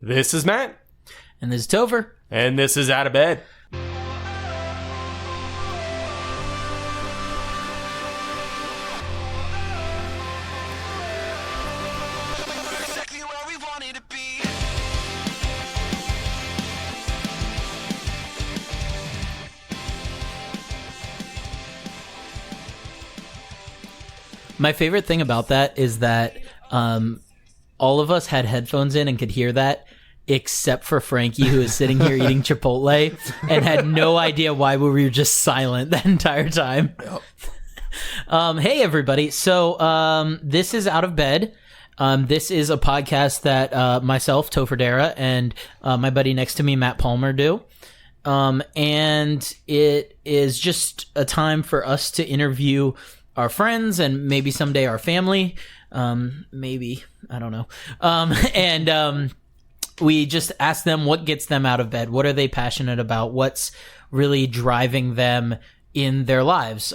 This is Matt. And this is Topher. And this is Out of Bed. My favorite thing about that is that all of us had headphones in and could hear that, except for Frankie, who is sitting here eating Chipotle and had no idea why we were just silent that entire time. Hey, everybody. So this is Out of Bed. This is a podcast that myself, Topher Dara, and my buddy next to me, Matt Palmer, do. And it is just a time for us to interview our friends and maybe someday our family. Maybe. I don't know. And we just ask them what gets them out of bed. What are they passionate about? What's really driving them in their lives?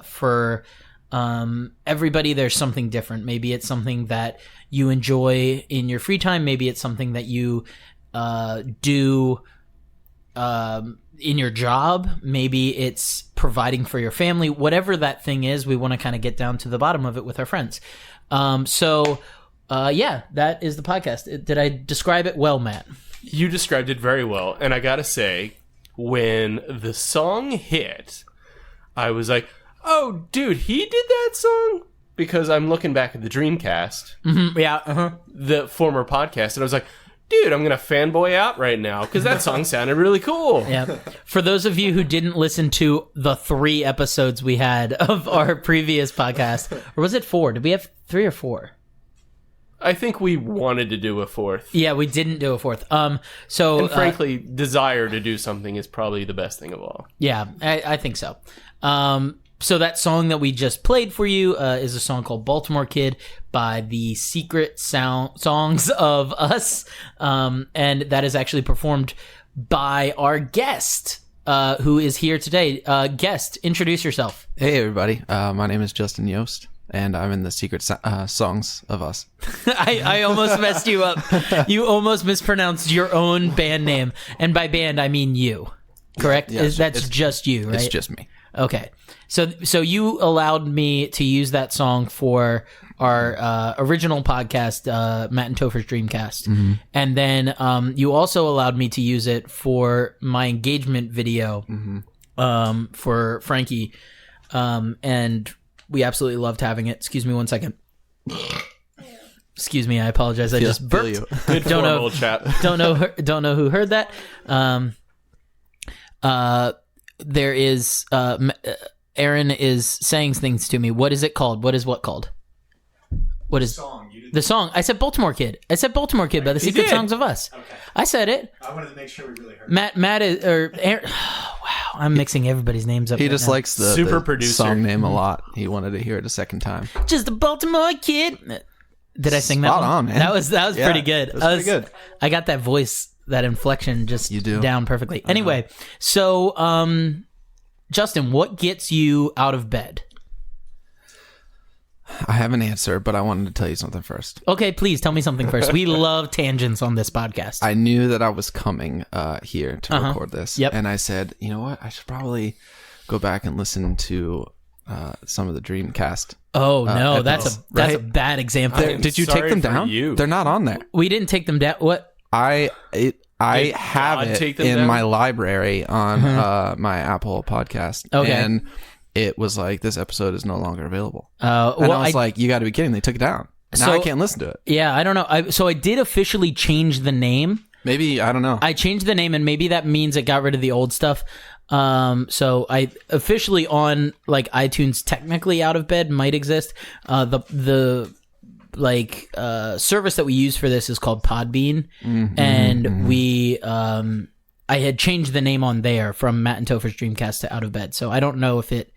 For everybody, there's something different. Maybe it's something that you enjoy in your free time. Maybe it's something that you do in your job. Maybe it's providing for your family. Whatever that thing is, we want to kind of get down to the bottom of it with our friends. Yeah, that is the podcast. Did I describe it well, Matt? You described it very well. And I gotta say, when the song hit, I was like, oh, dude, he did that song? Because I'm looking back at the Dreamcast. Mm-hmm, yeah. The former podcast, and I was like, dude, I'm going to fanboy out right now because that song sounded really cool. Yeah. For those of you who didn't listen to the 3 episodes we had of our previous podcast, or was it 4? Did we have 3 or 4? I think we wanted to do a 4th. Yeah, we didn't do a 4th. And frankly, desire to do something is probably the best thing of all. Yeah, I think so. So that song that we just played for you is a song called Baltimore Kid by the Secret Songs of Us. And that is actually performed by our guest, who is here today. Guest, introduce yourself. Hey, everybody. My name is Justin Yost, and I'm in the Secret Songs of Us. I almost messed you up. You almost mispronounced your own band name. And by band, I mean you. Correct? Yeah, That's just you, right? It's just me. Okay. So you allowed me to use that song for our original podcast, Matt and Topher's Dreamcast. Mm-hmm. And then you also allowed me to use it for my engagement video for Frankie. And we absolutely loved having it. Excuse me one second. Excuse me, I apologize. I just burped. Good formal chat. Don't know who heard that. There is Aaron is saying things to me. What is it called? What is what called? What is the song? I said Baltimore Kid. I said Baltimore Kid by the Secret Songs of Us. Okay. I said it. I wanted to make sure we really heard Matt is or Aaron. Wow, I'm mixing everybody's names up. He just now. likes the Super producer song name a lot. He wanted to hear it a second time. Just a Baltimore Kid. Did I sing that? Spot one? on, man. That was pretty good. That was pretty good. I got that voice, that inflection just down perfectly. Anyway, so Justin, what gets you out of bed? I have an answer, but I wanted to tell you something first. Okay, please tell me something first. We love tangents on this podcast. I knew that I was coming here to record this. Yep. And I said, you know what? I should probably go back and listen to some of the Dreamcast. Oh, no, episodes, that's a bad example. Did you take them down? They're not on there. We didn't take them down. What? I have it in my library on my Apple podcast. Okay. And it was like, this episode is no longer available. And Well, I was like, you got to be kidding. They took it down. Now I can't listen to it. Yeah, I don't know. So I did officially change the name. Maybe, I don't know. I changed the name, and maybe that means it got rid of the old stuff. So I officially on like iTunes, technically Out of Bed might exist. The service that we use for this is called Podbean, and we I had changed the name on there from Matt and Topher's Dreamcast to Out of Bed. So I don't know if it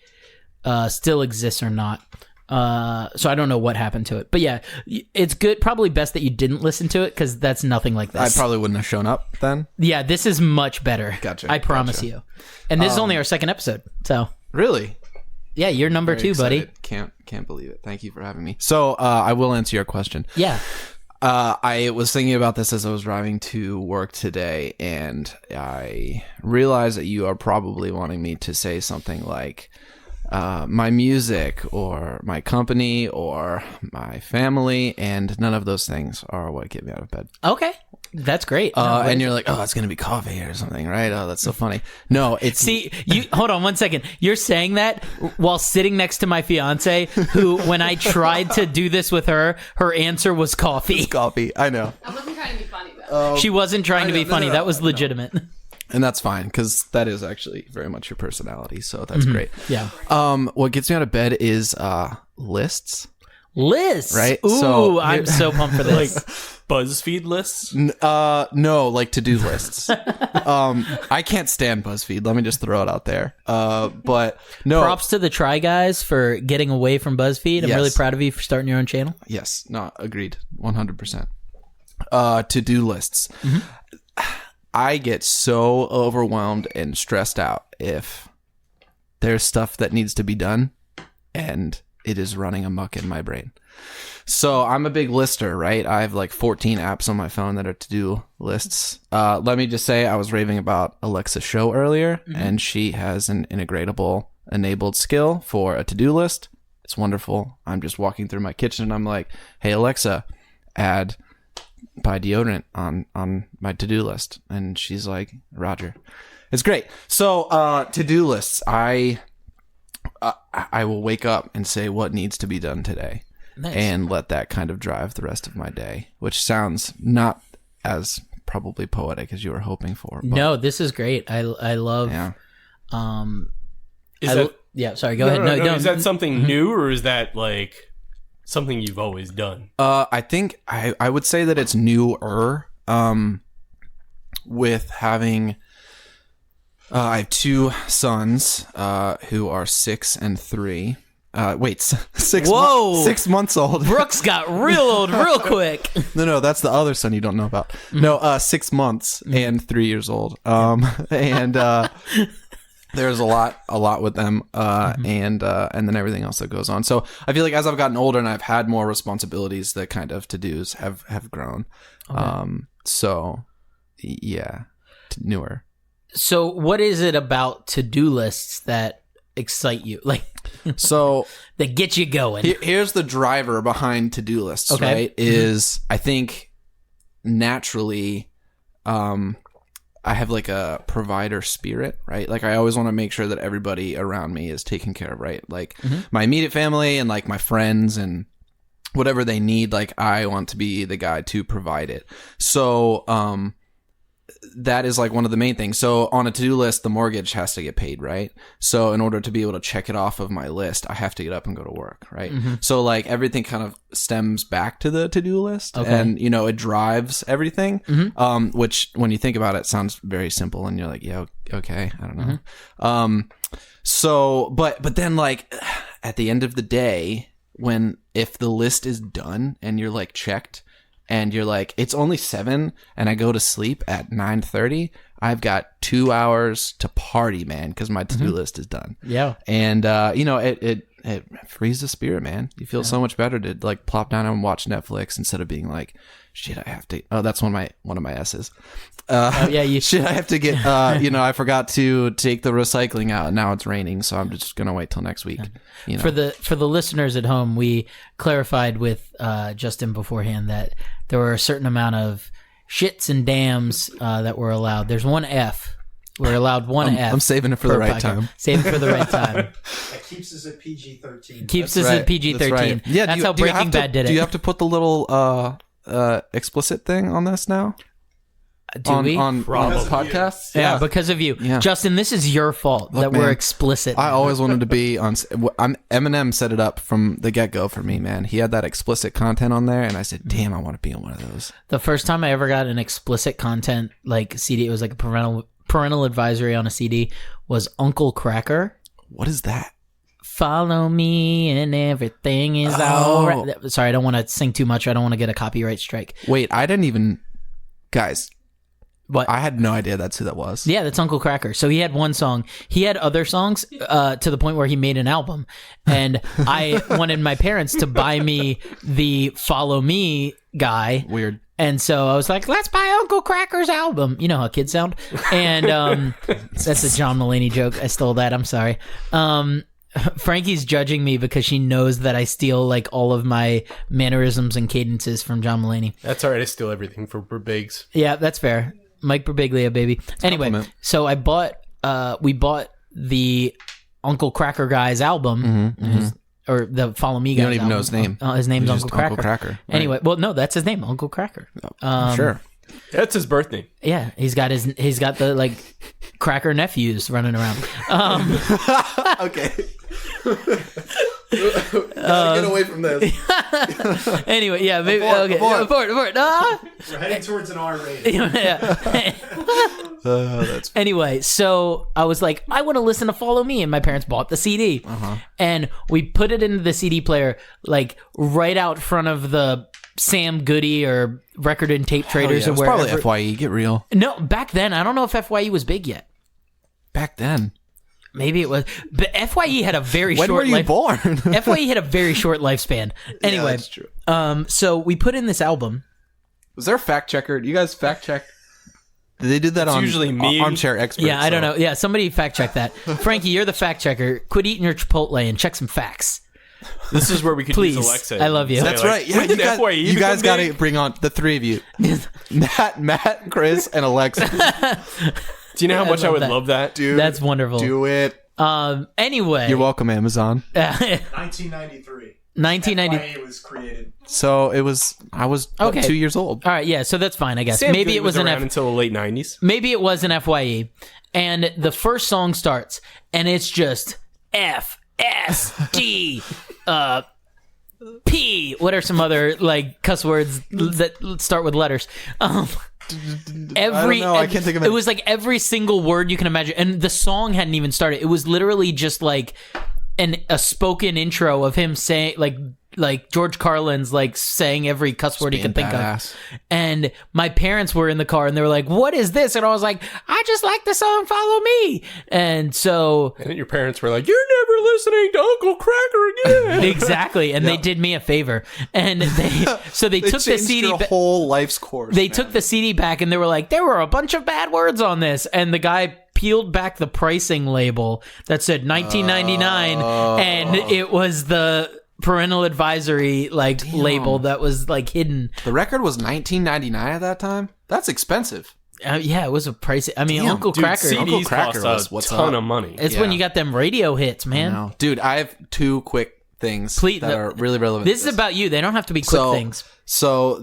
still exists or not. So I don't know what happened to it, but yeah, it's good. Probably best that you didn't listen to it because that's nothing like this. I probably wouldn't have shown up then. Yeah, this is much better. Gotcha. I promise you. And this is only our 2nd episode. So really, yeah, you're number Very 2, buddy. Excited. Can't believe it. Thank you for having me. So I will answer your question. Yeah. I was thinking about this as I was driving to work today, and I realized that you are probably wanting me to say something like my music or my company or my family, and none of those things are what get me out of bed. Okay. That's great. And you're like, oh, it's going to be coffee or something, right? Oh, that's so funny. No, it's... See, hold on one second. You're saying that while sitting next to my fiance, who, when I tried to do this with her answer was coffee. Coffee, I know. I wasn't trying to be funny, though. She wasn't trying to be funny. That was legitimate. And that's fine, because that is actually very much your personality, so that's great. Yeah. What gets me out of bed is lists. Lists? Right? Ooh, So- I'm so pumped for this. BuzzFeed lists? No, like to-do lists. I can't stand BuzzFeed. Let me just throw it out there. But no. Props to the Try Guys for getting away from BuzzFeed. I'm Yes. really proud of you for starting your own channel. Yes, no, agreed. 100%. To-do lists. I get so overwhelmed and stressed out if there's stuff that needs to be done and it is running amok in my brain. So I'm a big lister, right? I have like 14 apps on my phone that are to-do lists. Let me just say I was raving about Alexa Show earlier, and she has an integratable enabled skill for a to-do list. It's wonderful. I'm just walking through my kitchen and I'm like, hey, Alexa, add buy deodorant on my to-do list. And she's like, Roger. It's great. So to-do lists, I will wake up and say what needs to be done today. Nice. And let that kind of drive the rest of my day, which sounds not as probably poetic as you were hoping for. But No, this is great. I love. yeah. Yeah, sorry. Go ahead. No. Is that something new, or is that like something you've always done? I think I would say that it's newer. With having, I have two sons who are 6 and 3. Wait, 6 Whoa. 6 months old. Brooks got real old real quick. No, that's the other son you don't know about. No, 6 months and 3 years old. And there's a lot with them, and then everything else that goes on. So I feel like as I've gotten older and I've had more responsibilities, the kind of to-dos have grown. Okay. So yeah, newer. So what is it about to-do lists that excite you? Like, So that get you going? here's the driver behind to-do lists, Okay. right? Is I think naturally, I have like a provider spirit, right? Like I always want to make sure that everybody around me is taken care of, right? Like my immediate family and like my friends and whatever they need, like I want to be the guy to provide it. So, that is like one of the main things. So on a to-do list, the mortgage has to get paid, right? So in order to be able to check it off of my list, I have to get up and go to work, right? So like everything kind of stems back to the to-do list, and you know, it drives everything. Which when you think about it, sounds very simple, and you're like, yeah, okay, I don't know. So, but then like at the end of the day, if the list is done and you're like checked, and you're like, it's only 7 and I go to sleep at 9:30, I've got 2 hours to party, man, because my to-do list is done. Yeah. And you know, it frees the spirit, man. You feel so much better to like plop down and watch Netflix instead of being like, shit, I have to. Oh, that's one of my S's. Shit, I have to get. You know, I forgot to take the recycling out, and now it's raining, so I'm just gonna wait till next week. You know? For the listeners at home, we clarified with Justin beforehand that there were a certain amount of shits and dams that were allowed. There's one F. We're allowed one F. I'm saving it for the right time. Save it for the right time. That keeps us at PG-13. Keeps us at PG-13. That's right. Yeah, That's how Breaking Bad did it. Do you have to put the little explicit thing on this now? Do we? On podcasts? Yeah, because of you. Yeah. Justin, this is your fault that man, we're explicit. I always wanted to be on. Eminem set it up from the get-go for me, man. He had that explicit content on there, and I said, damn, I want to be on one of those. The first time I ever got an explicit content like CD, it was like a parental advisory on a CD, was Uncle Cracker. What is that? Follow me and everything is all right. Sorry, I don't want to sing too much. I don't want to get a copyright strike. Wait, I didn't even... Guys... What? I had no idea that's who that was. Yeah, that's Uncle Cracker. So he had one song. He had other songs to the point where he made an album. And I wanted my parents to buy me the Follow Me guy. Weird. And so I was like, let's buy Uncle Cracker's album. You know how kids sound. And that's a John Mulaney joke. I stole that. I'm sorry. Frankie's judging me because she knows that I steal like all of my mannerisms and cadences from John Mulaney. That's all right. I steal everything from Burbigs. Yeah, that's fair. Mike Birbiglia, baby. Anyway, so we bought the Uncle Cracker guy's album. Or the Follow Me guy. You don't even know his name. His name's Uncle Cracker. Uncle Cracker. Right. Anyway, well, no, that's his name, Uncle Cracker. Sure. That's his birth name. Yeah, he's got the like cracker nephews running around. Okay. Get away from this. Anyway, yeah, maybe okay. Abort. Ah! We're heading towards an R rating. Yeah. That's Anyway, so I was like, I want to listen to Follow Me, and my parents bought the CD, and we put it into the CD player, like right out front of the Sam Goody or Record and Tape Traders or it's wherever. probably FYE. Get real. No, back then, I don't know if FYE was big yet. Back then. Maybe it was, but FYE had a very When short. were you born? FYE had a very short lifespan. Anyway, that's true. So we put in this album. Was there a fact checker? Do you guys fact check? They did that on usually me. Armchair Expert. Yeah, I don't know. Yeah, somebody fact check that. Frankie, you're the fact checker. Quit eating your Chipotle and check some facts. This is where we could Please, use Alexa. I love you. That's Say, right. Yeah, when did FYE you guys become got to big? bring on the three of you. Matt, Chris, and Alexa. Do you know how much I love would that. love that? Dude, That's wonderful. do it. Anyway, You're welcome, Amazon. 1993. 1990. FYE was created. So I was Okay. 2 years old. All right, yeah, so that's fine, I guess. Sam Maybe Goody it was an around until the late 90s. Maybe it was an FYE, and the first song starts, and it's just F S D P. What are some other like cuss words that start with letters? Every know, I can't think of it. It was like every single word you can imagine, and the song hadn't even started. It was literally just like a spoken intro of him saying like George Carlin's like saying every cuss word he being could think badass. of. And my parents were in the car and they were like, "What is this?" And I was like, "I just like the song Follow Me." And so And then your parents were like, "You're never listening to Uncle Cracker again." exactly, and they did me a favor, and they took the changed CD. your whole life's course. They took the CD back and they were like, there were a bunch of bad words on this. And the guy peeled back the pricing label that said 1999, and it was the parental advisory label that was like hidden. The record was $19.99 at that time. That's expensive. Yeah, it was a pricey. I mean, Damn, Uncle Dude, Cracker. CDs Uncle Cracker cost was a what's ton up. of money. It's when yeah. you got them radio hits, man. No. Dude, I have two quick things Please, that are really relevant. This is about you. They don't have to be quick things. So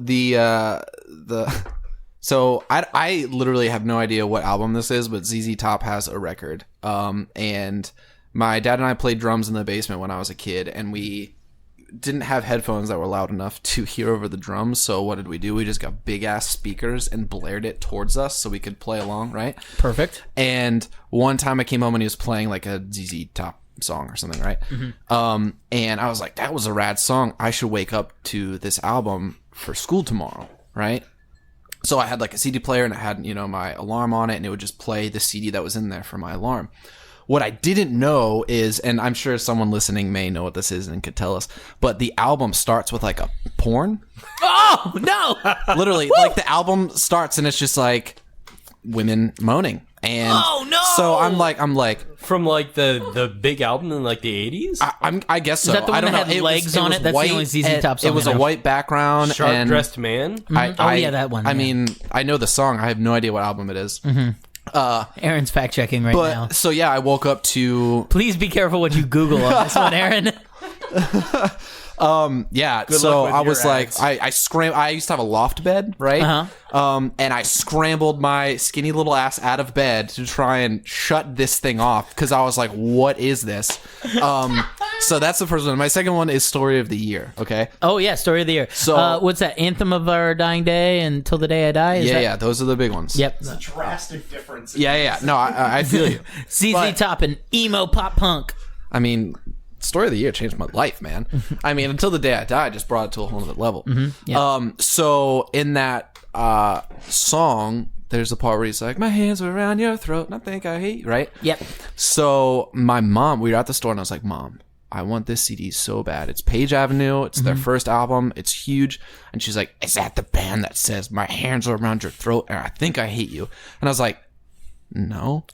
I literally have no idea what album this is, but ZZ Top has a record. And my dad and I played drums in the basement when I was a kid, and we didn't have headphones that were loud enough to hear over the drums. So what did we do? We just got big ass speakers and blared it towards us so we could play along, right? Perfect. And one time I came home and he was playing like a ZZ Top song or something, right? And I was like, that was a rad song. I should wake up to this album for school tomorrow, right? So I had like a CD player and it had, my alarm on it, and it would just play the CD that was in there for my alarm. What I didn't know is, and I'm sure someone listening may know what this is and could tell us, but the album starts with like a porn. Oh, no. Literally, like the album starts and it's just like women moaning. And Oh, no. so I'm like, From like the big album in like the 80s? I guess so. Is that the one I don't that know. had legs was on it? That's the white, only ZZ and Top song It was I a know. white background. Sharp and Dressed Man? Yeah, that one. I yeah. mean, I know the song. I have no idea what album it is. Aaron's fact checking right now. But so yeah, I woke up to Please be careful what you Google on this one, Aaron. yeah. Good So luck with I your was like, ads. I scrambled. I used to have a loft bed, right? And I scrambled my skinny little ass out of bed to try and shut this thing off because I was like, what is this? So that's the first one. My second one is Story of the Year. Okay. Oh yeah, story of the year. So- what's that? Anthem of Our Dying Day and Till the Day I Die. Is Yeah, that- yeah. Those are the big ones. Yep. Drastic difference. Yeah. No, I feel you. ZZ But- Top and emo pop punk. I mean, Story of the Year changed my life, man. I mean, Until the Day I Die just brought it to a whole other level. yeah. So in that song, there's a part where he's like, my hands were around your throat and I think I hate you, right? Yep. So my mom, we were at the store and I was like, Mom, I want this CD so bad. It's Page Avenue. It's their first album. It's huge. And she's like, is that the band that says my hands are around your throat and I think I hate you? And I was like, no.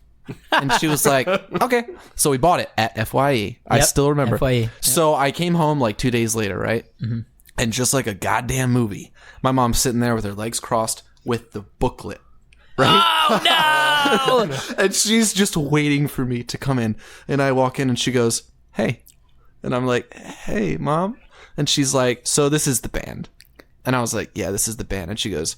And she was like, okay. So we bought it at FYE. I still remember. FYE. Yep. So I came home like 2 days later, right? And just like a goddamn movie, my mom's sitting there with her legs crossed with the booklet. Right? Oh, no! And she's just waiting for me to come in. And I walk in and she goes, hey. And I'm like, hey, Mom. And she's like, so this is the band. And I was like, yeah, this is the band. And she goes,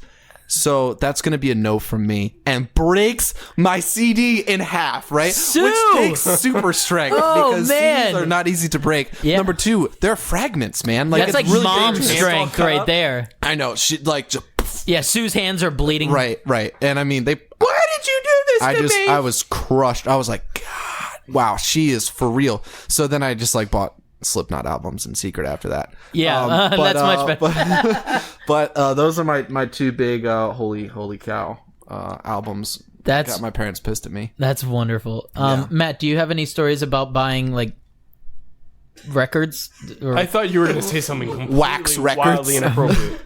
so that's going to be a no from me. And breaks my CD in half, right? Sue! Which takes super strength because man. CDs are not easy to break. Yeah. Number two, they're fragments, man. Like, That's it's like really mom dangerous. strength right there. I know. She like just... Yeah, Sue's hands are bleeding. Right. And I mean, why did you do this to me? I was crushed. I was like, God, wow, she is for real. So then I just like bought Slipknot albums in secret after that. Yeah, that's much better. But those are my two big holy cow albums. Got my parents pissed at me. That's wonderful. Matt, do you have any stories about buying like records? Or... I thought you were going to say something completely Wax records. wildly inappropriate.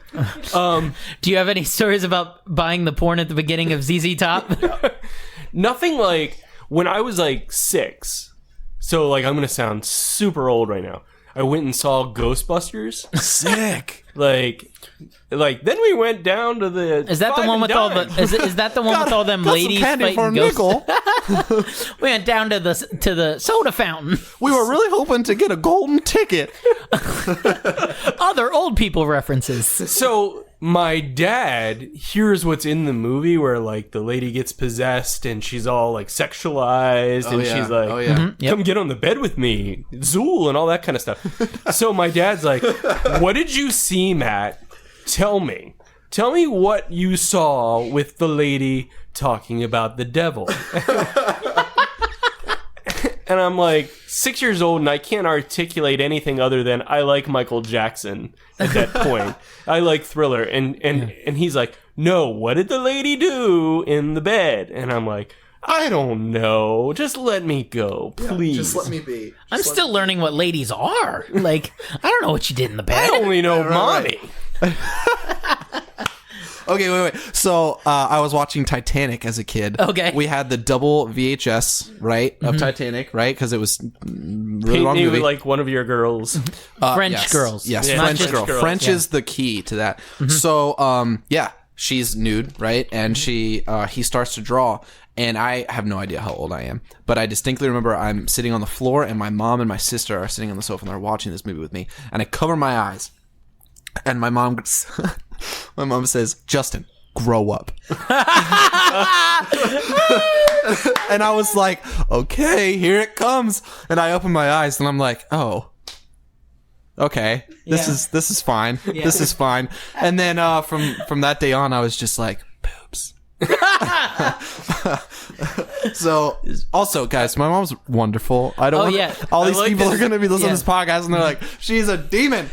Do you have any stories about buying the porn at the beginning of ZZ Top? Nothing like when I was like 6. So like I'm going to sound super old right now. I went and saw Ghostbusters. Sick. Like then we went down to the Is that the one with all the? Is that the one with all them ladies candy for a fighting ghosts? nickel. We went down to the soda fountain. We were really hoping to get a golden ticket. Other old people references. So my dad hears what's in the movie where like the lady gets possessed and she's all like sexualized and she's like, come get on the bed with me, Zool, and all that kind of stuff. So my dad's like, what did you see, Matt? Tell me what you saw with the lady talking about the devil. And I'm like 6 years old and I can't articulate anything other than I like Michael Jackson at that point. I like Thriller. And he's like, no, what did the lady do in the bed? And I'm like, I don't know. Just let me go, please. Just let me be. I'm still learning what ladies are. Like, I don't know what you did in the bed. I only know mommy. Okay, wait. So I was watching Titanic as a kid. Okay. We had the double VHS, right, of Titanic, right? Because it was really Paint long me movie. like one of your girls. French girls. Yes, Yeah, French French girl. girls, French yeah. is the key to that. So, she's nude, right? And he starts to draw. And I have no idea how old I am. But I distinctly remember I'm sitting on the floor and my mom and my sister are sitting on the sofa and they're watching this movie with me. And I cover my eyes. And my mom says, Justin, grow up. And I was like, okay, here it comes. And I open my eyes and I'm like, oh, okay, this is fine. Yeah. This is fine. And then from that day on, I was just like, boobs. So also, guys, my mom's wonderful. I don't all these people are going to be listening to this podcast and they're like, she's a demon.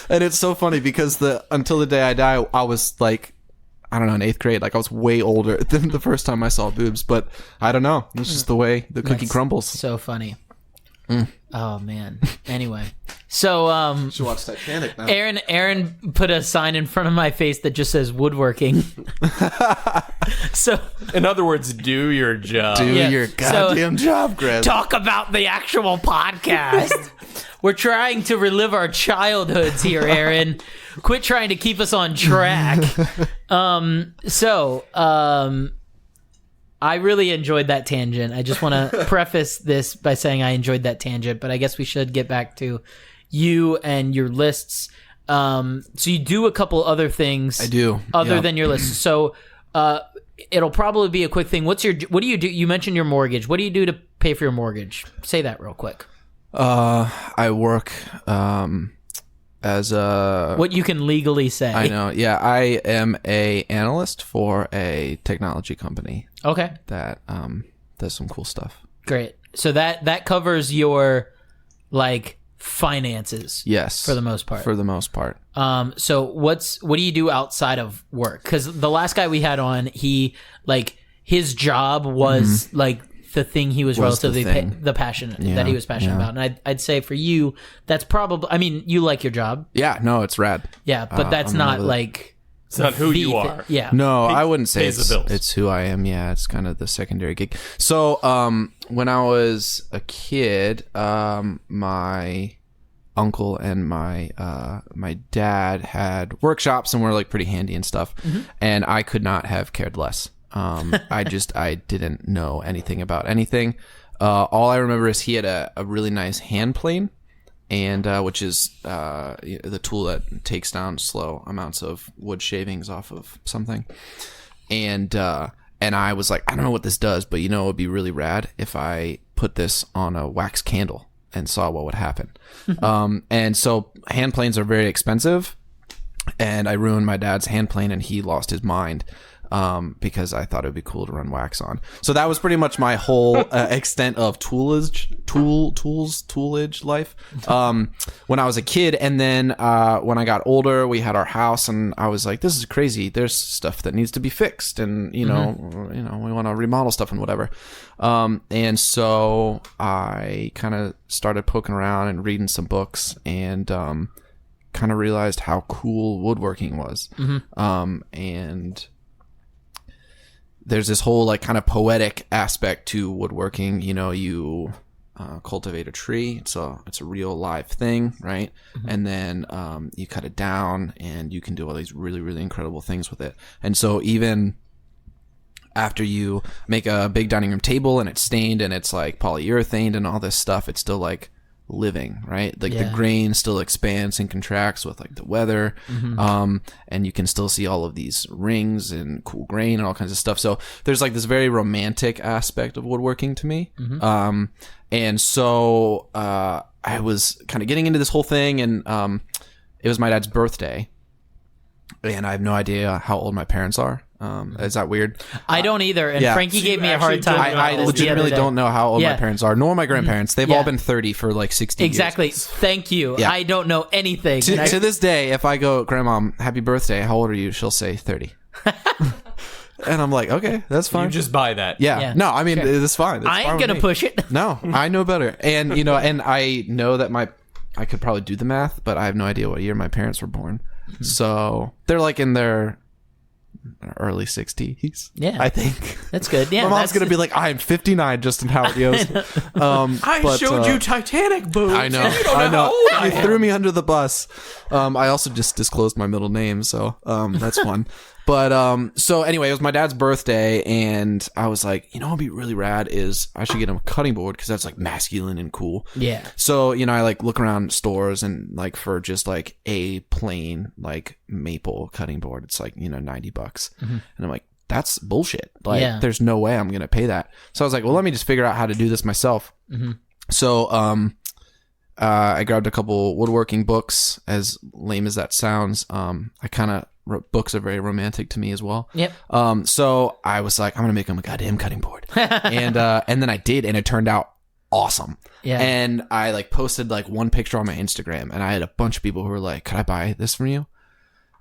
And it's so funny because until the day I die, I was like, I don't know, in 8th grade. Like I was way older than the first time I saw boobs, but I don't know. It's just the way the cookie crumbles. So funny. Oh man. Anyway, so Should watch Titanic now. Aaron put a sign in front of my face that just says woodworking. So In other words, do your job. Do Yeah. your goddamn job, Greg. talk about the actual podcast. We're trying to relive our childhoods here, Aaron. Quit trying to keep us on track. I really enjoyed that tangent. I just want to preface this by saying I enjoyed that tangent, but I guess we should get back to you and your lists. So you do a couple other things. I do. Other Yeah. than your list. So it'll probably be a quick thing. What do you do? You mentioned your mortgage. What do you do to pay for your mortgage? Say that real quick. I work as a... What you can legally say. I know. Yeah, I am a analyst for a technology company Okay. that does some cool stuff. Great. So that covers your like finances. Yes. For the most part. For the most part. So what do you do outside of work? Because the last guy we had on, he like his job was like the thing he was Was the relatively thing. the passion Yeah, that he was passionate yeah. about. And I'd say for you, that's probably. I mean, you like your job, Yeah, no, it's rad. yeah, but that's I'm not really- like It's not who the you thi- are. Yeah, No, I wouldn't say pays the bills. it's who I am. Yeah, it's kind of the secondary gig. So, when I was a kid, my uncle and my dad had workshops and were like pretty handy and stuff, and I could not have cared less. I didn't know anything about anything. All I remember is he had a really nice hand plane, and which is the tool that takes down slow amounts of wood shavings off of something. And I was like, I don't know what this does, but it would be really rad if I put this on a wax candle and saw what would happen. And so hand planes are very expensive, and I ruined my dad's hand plane, and he lost his mind. Because I thought it would be cool to run wax on. So that was pretty much my whole extent of toolage life when I was a kid. And then when I got older, we had our house, and I was like, this is crazy. There's stuff that needs to be fixed, and we want to remodel stuff and whatever. And so I kind of started poking around and reading some books, and kind of realized how cool woodworking was. And there's this whole like kind of poetic aspect to woodworking. You cultivate a tree. It's a real live thing, right? And then you cut it down, and you can do all these really, really incredible things with it. And so even after you make a big dining room table and it's stained and it's like polyurethane and all this stuff, it's still like living, right? Like the grain still expands and contracts with like the weather, and you can still see all of these rings and cool grain and all kinds of stuff. So there's like this very romantic aspect of woodworking to me. And so I was kind of getting into this whole thing, and it was my dad's birthday, and I have no idea how old my parents are. Is that weird? I don't either. And Yeah. Frankie So gave you me a actually hard time. don't about know. I this the legitimately other day. don't know how old my parents are, nor my grandparents. They've all Yeah. been 30 for like 60 Exactly. years. Thank you. Yeah. I don't know anything. And I- To this day, if I go, Grandma, happy birthday, how old are you? She'll say 30. And I'm like, okay, that's fine. You just buy that. yeah. Yeah. No, I mean, it's fine. It's I fine ain't with gonna me. push it. No, I know better. And, and I know that I could probably do the math, but I have no idea what year my parents were born. So they're like in their early 60s. Yeah. I think. That's good. Yeah, My mom's that's- going to be like, I am 59, Justin Howard Yost. I showed you Titanic, boobs. I know. You don't I know. how old I You am. threw me under the bus. I also just disclosed my middle name, so that's fun. But so anyway, it was my dad's birthday, and I was like, what'd be really rad is I should get him a cutting board because that's like masculine and cool. Yeah. So I like look around stores, and like for just like a plain like maple cutting board, it's like $90, and I'm like, that's bullshit. Like, Yeah. there's no way I'm gonna pay that. So I was like, well, let me just figure out how to do this myself. So I grabbed a couple woodworking books. As lame as that sounds, I kind of books are very romantic to me as well. Yep. So I was like, I'm gonna make him a goddamn cutting board, and then I did, and it turned out awesome. Yeah. And I like posted like one picture on my Instagram, and I had a bunch of people who were like, "Could I buy this from you?"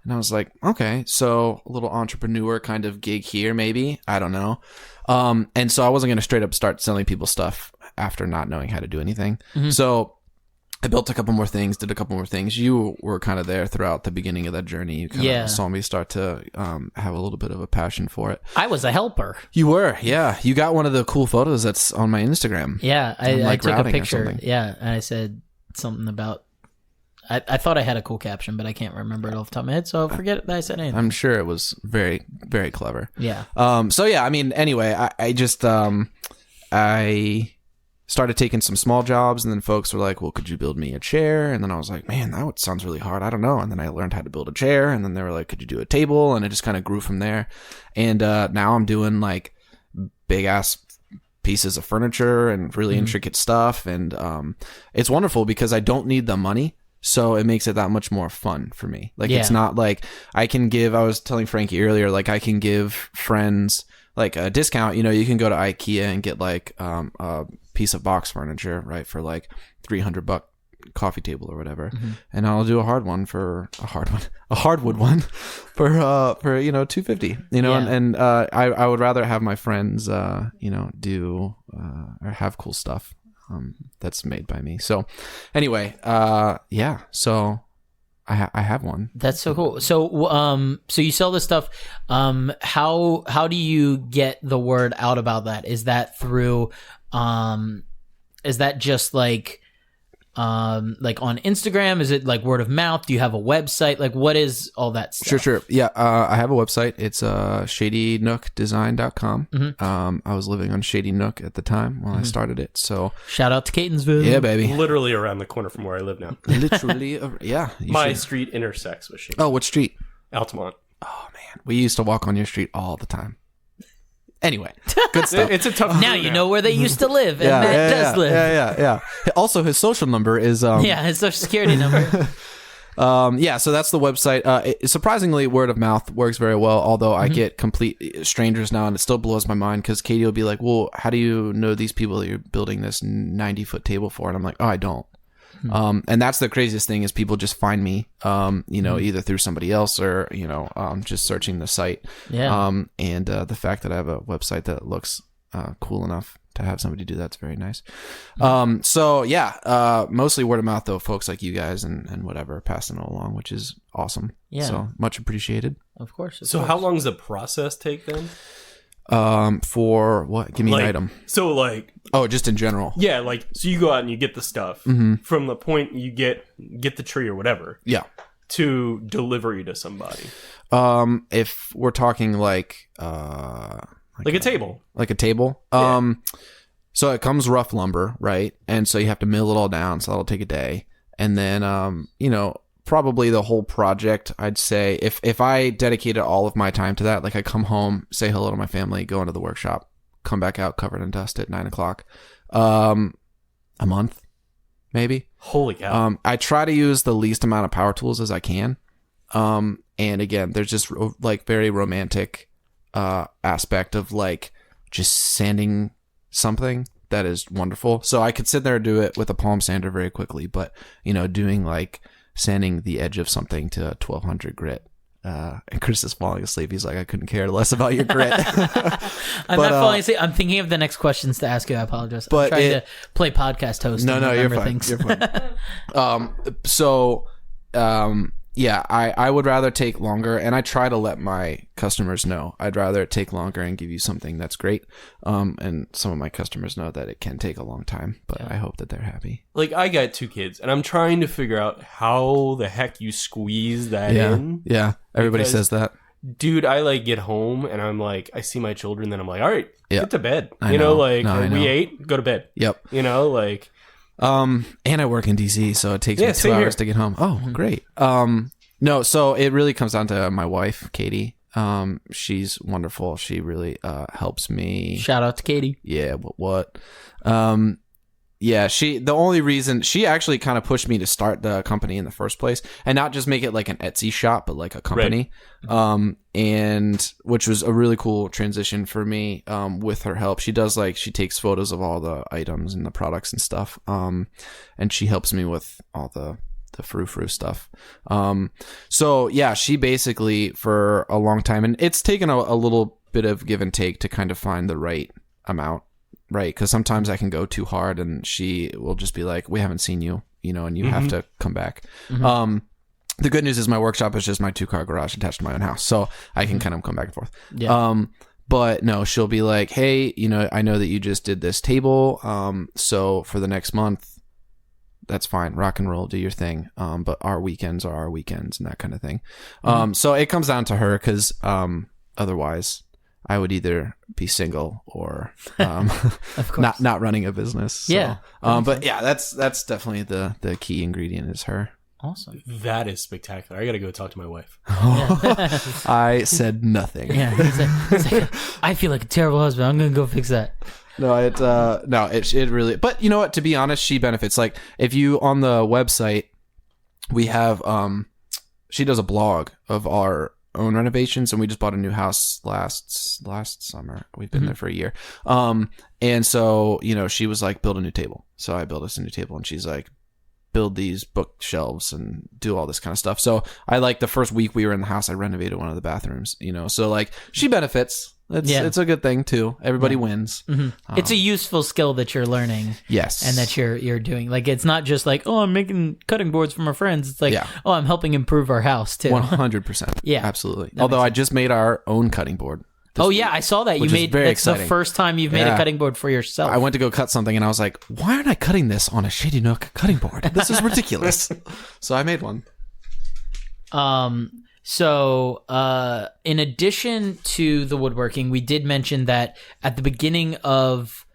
And I was like, "Okay." So a little entrepreneur kind of gig here, maybe. I don't know. And so I wasn't gonna straight up start selling people stuff after not knowing how to do anything. So I built a couple more things, did a couple more things. You were kind of there throughout the beginning of that journey. You kind Yeah. of saw me start to have a little bit of a passion for it. I was a helper. You were, yeah. You got one of the cool photos that's on my Instagram. Yeah. I like took a routing or picture. something. Yeah. And I said something about. I thought I had a cool caption, but I can't remember it off the top of my head, so forget that I said anything. I'm sure it was very, very clever. Yeah. So yeah, I mean, anyway, I just I started taking some small jobs, and then folks were like, well, could you build me a chair? And then I was like, man, that sounds really hard. I don't know. And then I learned how to build a chair, and then they were like, could you do a table? And it just kind of grew from there. And now I'm doing like big ass pieces of furniture and really intricate stuff. And it's wonderful because I don't need the money. So it makes it that much more fun for me. Like, it's Yeah. not like I was telling Frankie earlier, like I can give friends like a discount. You can go to IKEA and get like a piece of box furniture, right, for like $300 coffee table or whatever, and I'll do a hardwood one for $250. And I would rather have my friends do or have cool stuff that's made by me. So anyway, so I have one. That's so cool. So so you sell this stuff. How do you get the word out about that? Is that through is that just like on Instagram? Is it like word of mouth? Do you have a website? Like, what is all that stuff? Sure. Yeah, I have a website. It's shadynookdesign.com. I was living on Shady Nook at the time when I started it. So Shout out to Catonsville. yeah, baby. Literally around the corner from where I live now. Literally, yeah. My street intersects with Shady. Oh, what street? Altamont. Oh man, we used to walk on your street all the time. Anyway, good stuff. It's a tough. Now you know where they used to live, and Matt does live. Yeah. Also, his social number is Yeah, his social security number. So that's the website. Surprisingly, word of mouth works very well, although I get complete strangers now, and it still blows my mind because Katie will be like, well, how do you know these people that you're building this 90-foot table for? And I'm like, oh, I don't. And that's the craziest thing is people just find me, either through somebody else or, just searching the site. Yeah. And the fact that I have a website that looks cool enough to have somebody do that's very nice. Mostly word of mouth though, folks like you guys and whatever passing it along, which is awesome. Yeah. So much appreciated. Of course. So how long does the process take then? For what? Give me an item. So like, oh, just in general. yeah, like so you go out and you get the stuff from the point you get the tree or whatever Yeah. to delivery to somebody, If we're talking like like a table. like a table. Yeah. So it comes rough lumber, right? And so you have to mill it all down. So that'll take a day. And then, probably the whole project, I'd say if I dedicated all of my time to that, like I come home, say hello to my family, go into the workshop, come back out covered in dust at 9:00, a month, maybe. Holy cow! I try to use the least amount of power tools as I can. And again, there's just like very romantic aspect of like just sanding something that is wonderful. So I could sit there and do it with a palm sander very quickly, but doing like sanding the edge of something to 1200 grit. And Chris is falling asleep. He's like, I couldn't care less about your grit. I'm not falling asleep. I'm thinking of the next questions to ask you. I apologize. I'm trying to play podcast host. No, and you're remember fine. things. You're fine. I would rather take longer, and I try to let my customers know. I'd rather take longer and give you something that's great. And some of my customers know that it can take a long time, but I hope that they're happy. Like I got 2 kids, and I'm trying to figure out how the heck you squeeze that in. Yeah, everybody Because- says that. Dude, I like get home and I'm like, I see my children, then I'm like, all right, Yeah. get to bed. I know. No, I know. We ate, go to bed. Yep. Like. And I work in DC, so it takes me 2 same hours here. to get home. Oh, great. No, so it really comes down to my wife, Katie. She's wonderful. She really helps me. Shout out to Katie. Yeah, what? The only reason she actually kind of pushed me to start the company in the first place and not just make it like an Etsy shop, but like a company. Right. And which was a really cool transition for me, with her help. She takes photos of all the items and the products and stuff. And she helps me with all the frou-frou stuff. She basically for a long time, and it's taken a little bit of give and take to kind of find the right amount. Right, because sometimes I can go too hard, and she will just be like, "We haven't seen you, and you have to come back." The good news is my workshop is just my 2-car garage attached to my own house, so I can kind of come back and forth. Yeah. But no, she'll be like, "Hey, I know that you just did this table, so for the next month, that's fine. Rock and roll, do your thing. But our weekends are our weekends, and that kind of thing." So it comes down to her because otherwise, I would either be single or Of course. not running a business. So. Yeah. But yeah, that's definitely the key ingredient is her. Awesome. That is spectacular. I got to go talk to my wife. I said nothing. Yeah. He's like, I feel like a terrible husband. I'm going to go fix that. No, it really, but you know what, to be honest, she benefits. Like if you on the website, we have, she does a blog of our own renovations, and we just bought a new house last summer. We've been there for a year. And so, she was like, build a new table. So I built us a new table, and she's like, build these bookshelves and do all this kind of stuff. So I like the first week we were in the house, I renovated one of the bathrooms, you know, so like she benefits. It's a good thing too. Everybody wins. It's a useful skill that you're learning. Yes. And that you're doing. Like, it's not just like, oh, I'm making cutting boards for my friends. It's like, oh, I'm helping improve our house too. 100%. Yeah. Absolutely. Although I just made our own cutting board. Oh yeah, I saw that. You which is made very that's exciting. the first time you've made a cutting board for yourself. I went to go cut something and I was like, why aren't I cutting this on a Shady Nook cutting board? This is ridiculous. So I made one. So, in addition to the woodworking, we did mention that at the beginning of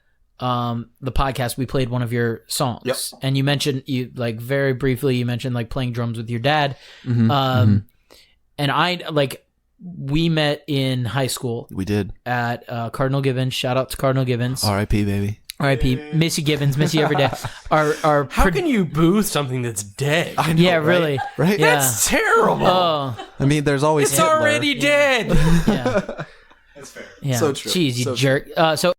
the podcast, we played one of your songs. Yep. And you mentioned, very briefly, you mentioned like playing drums with your dad. Mm-hmm. And we met in high school. We did. At Cardinal Gibbons. Shout out to Cardinal Gibbons. R.I.P. baby. R.I.P. Miss you, Gibbons. Miss you every day. How can you boo something that's dead? I know, yeah, right? really. Right? Yeah. That's terrible. Oh, I mean, there's always It's Hitler. already dead. yeah. That's fair. Yeah. So true. Jeez, you So jerk. So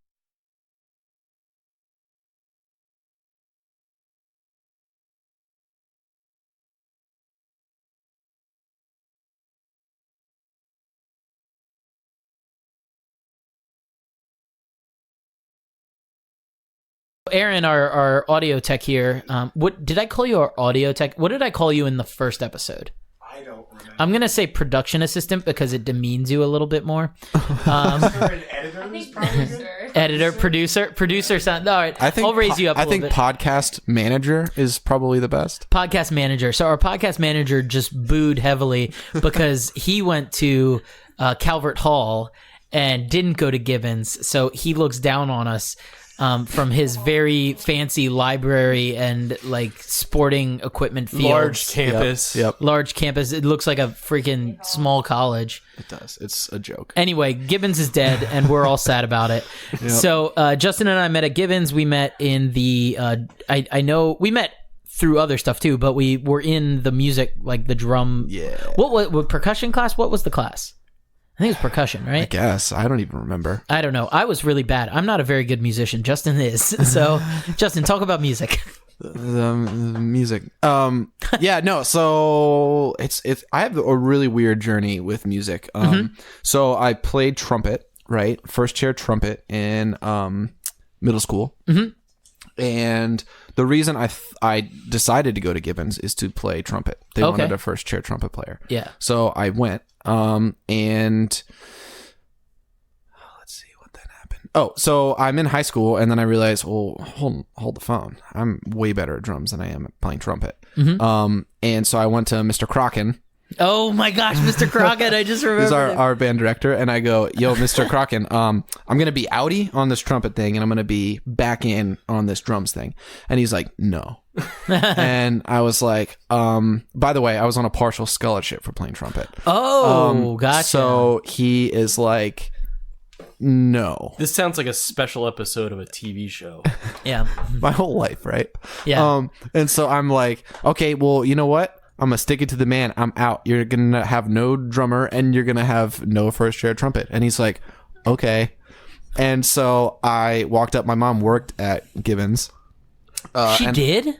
Aaron, our audio tech here. What did I call you? Our audio tech. What did I call you in the first episode? I don't remember. I'm gonna say production assistant because it demeans you a little bit more. You're an editor. I Is think probably good. producer. Editor, producer sound. All right, I think I'll raise you up. I a little think bit. podcast manager is probably the best. Podcast manager. So our podcast manager just booed heavily because he went to Calvert Hall and didn't go to Gibbons. So he looks down on us from his very fancy library and like sporting equipment fields. Large campus. Yep. Large campus. It looks like a freaking small college. It does. It's a joke. Anyway, Gibbons is dead, and we're all sad about it. So Justin and I met at Gibbons. We met in the I know we met through other stuff too, but we were in the music, like the drum. Yeah. What percussion class? What was the class? I think it was percussion, I right? guess. I don't even remember. I don't know. I was really bad. I'm not a very good musician. Justin is. So, Justin, talk about music. The music. Yeah, no, so it's I have a really weird journey with music. So I played trumpet, right? First chair trumpet in middle school. And the reason I decided to go to Gibbons is to play trumpet. They wanted a first chair trumpet player. Yeah. So I went, and let's see what then happened. Oh, so I'm in high school, and then I realized, well, hold the phone. I'm way better at drums than I am at playing trumpet. And so I went to Mr. Crocken. Oh my gosh, Mr. Crockett! I just remembered. He's him. our band director, and I go, yo, Mr. Crocken, I'm gonna be outie on this trumpet thing, and I'm gonna be back in on this drums thing. And he's like, no. And I was like, by the way, I was on a partial scholarship for playing trumpet. Oh, gotcha. So he is like, no. This sounds like a special episode of a TV show. Yeah. My whole life, right? Yeah. And so I'm like, okay, well, you know what? I'm gonna stick it to the man. I'm out. You're gonna have no drummer, and you're gonna have no first chair trumpet. And he's like, okay. And so I walked up. My mom worked at Gibbons. She did?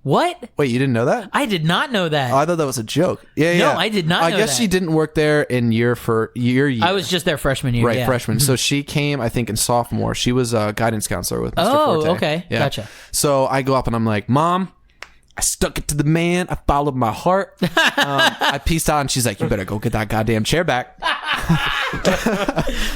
What? Wait, you didn't know that? I did not know that. Oh, I thought that was a joke. Yeah, No, yeah. I did not I know guess that. she didn't work there in year. I was just there freshman year. Right, yeah. freshman. So she came, I think, in sophomore. She was a guidance counselor with Mr. Oh, Forte. okay. Yeah. Gotcha. So I go up and I'm like, Mom, I stuck it to the man. I followed my heart. I peaced out, and she's like, you better go get that goddamn chair back.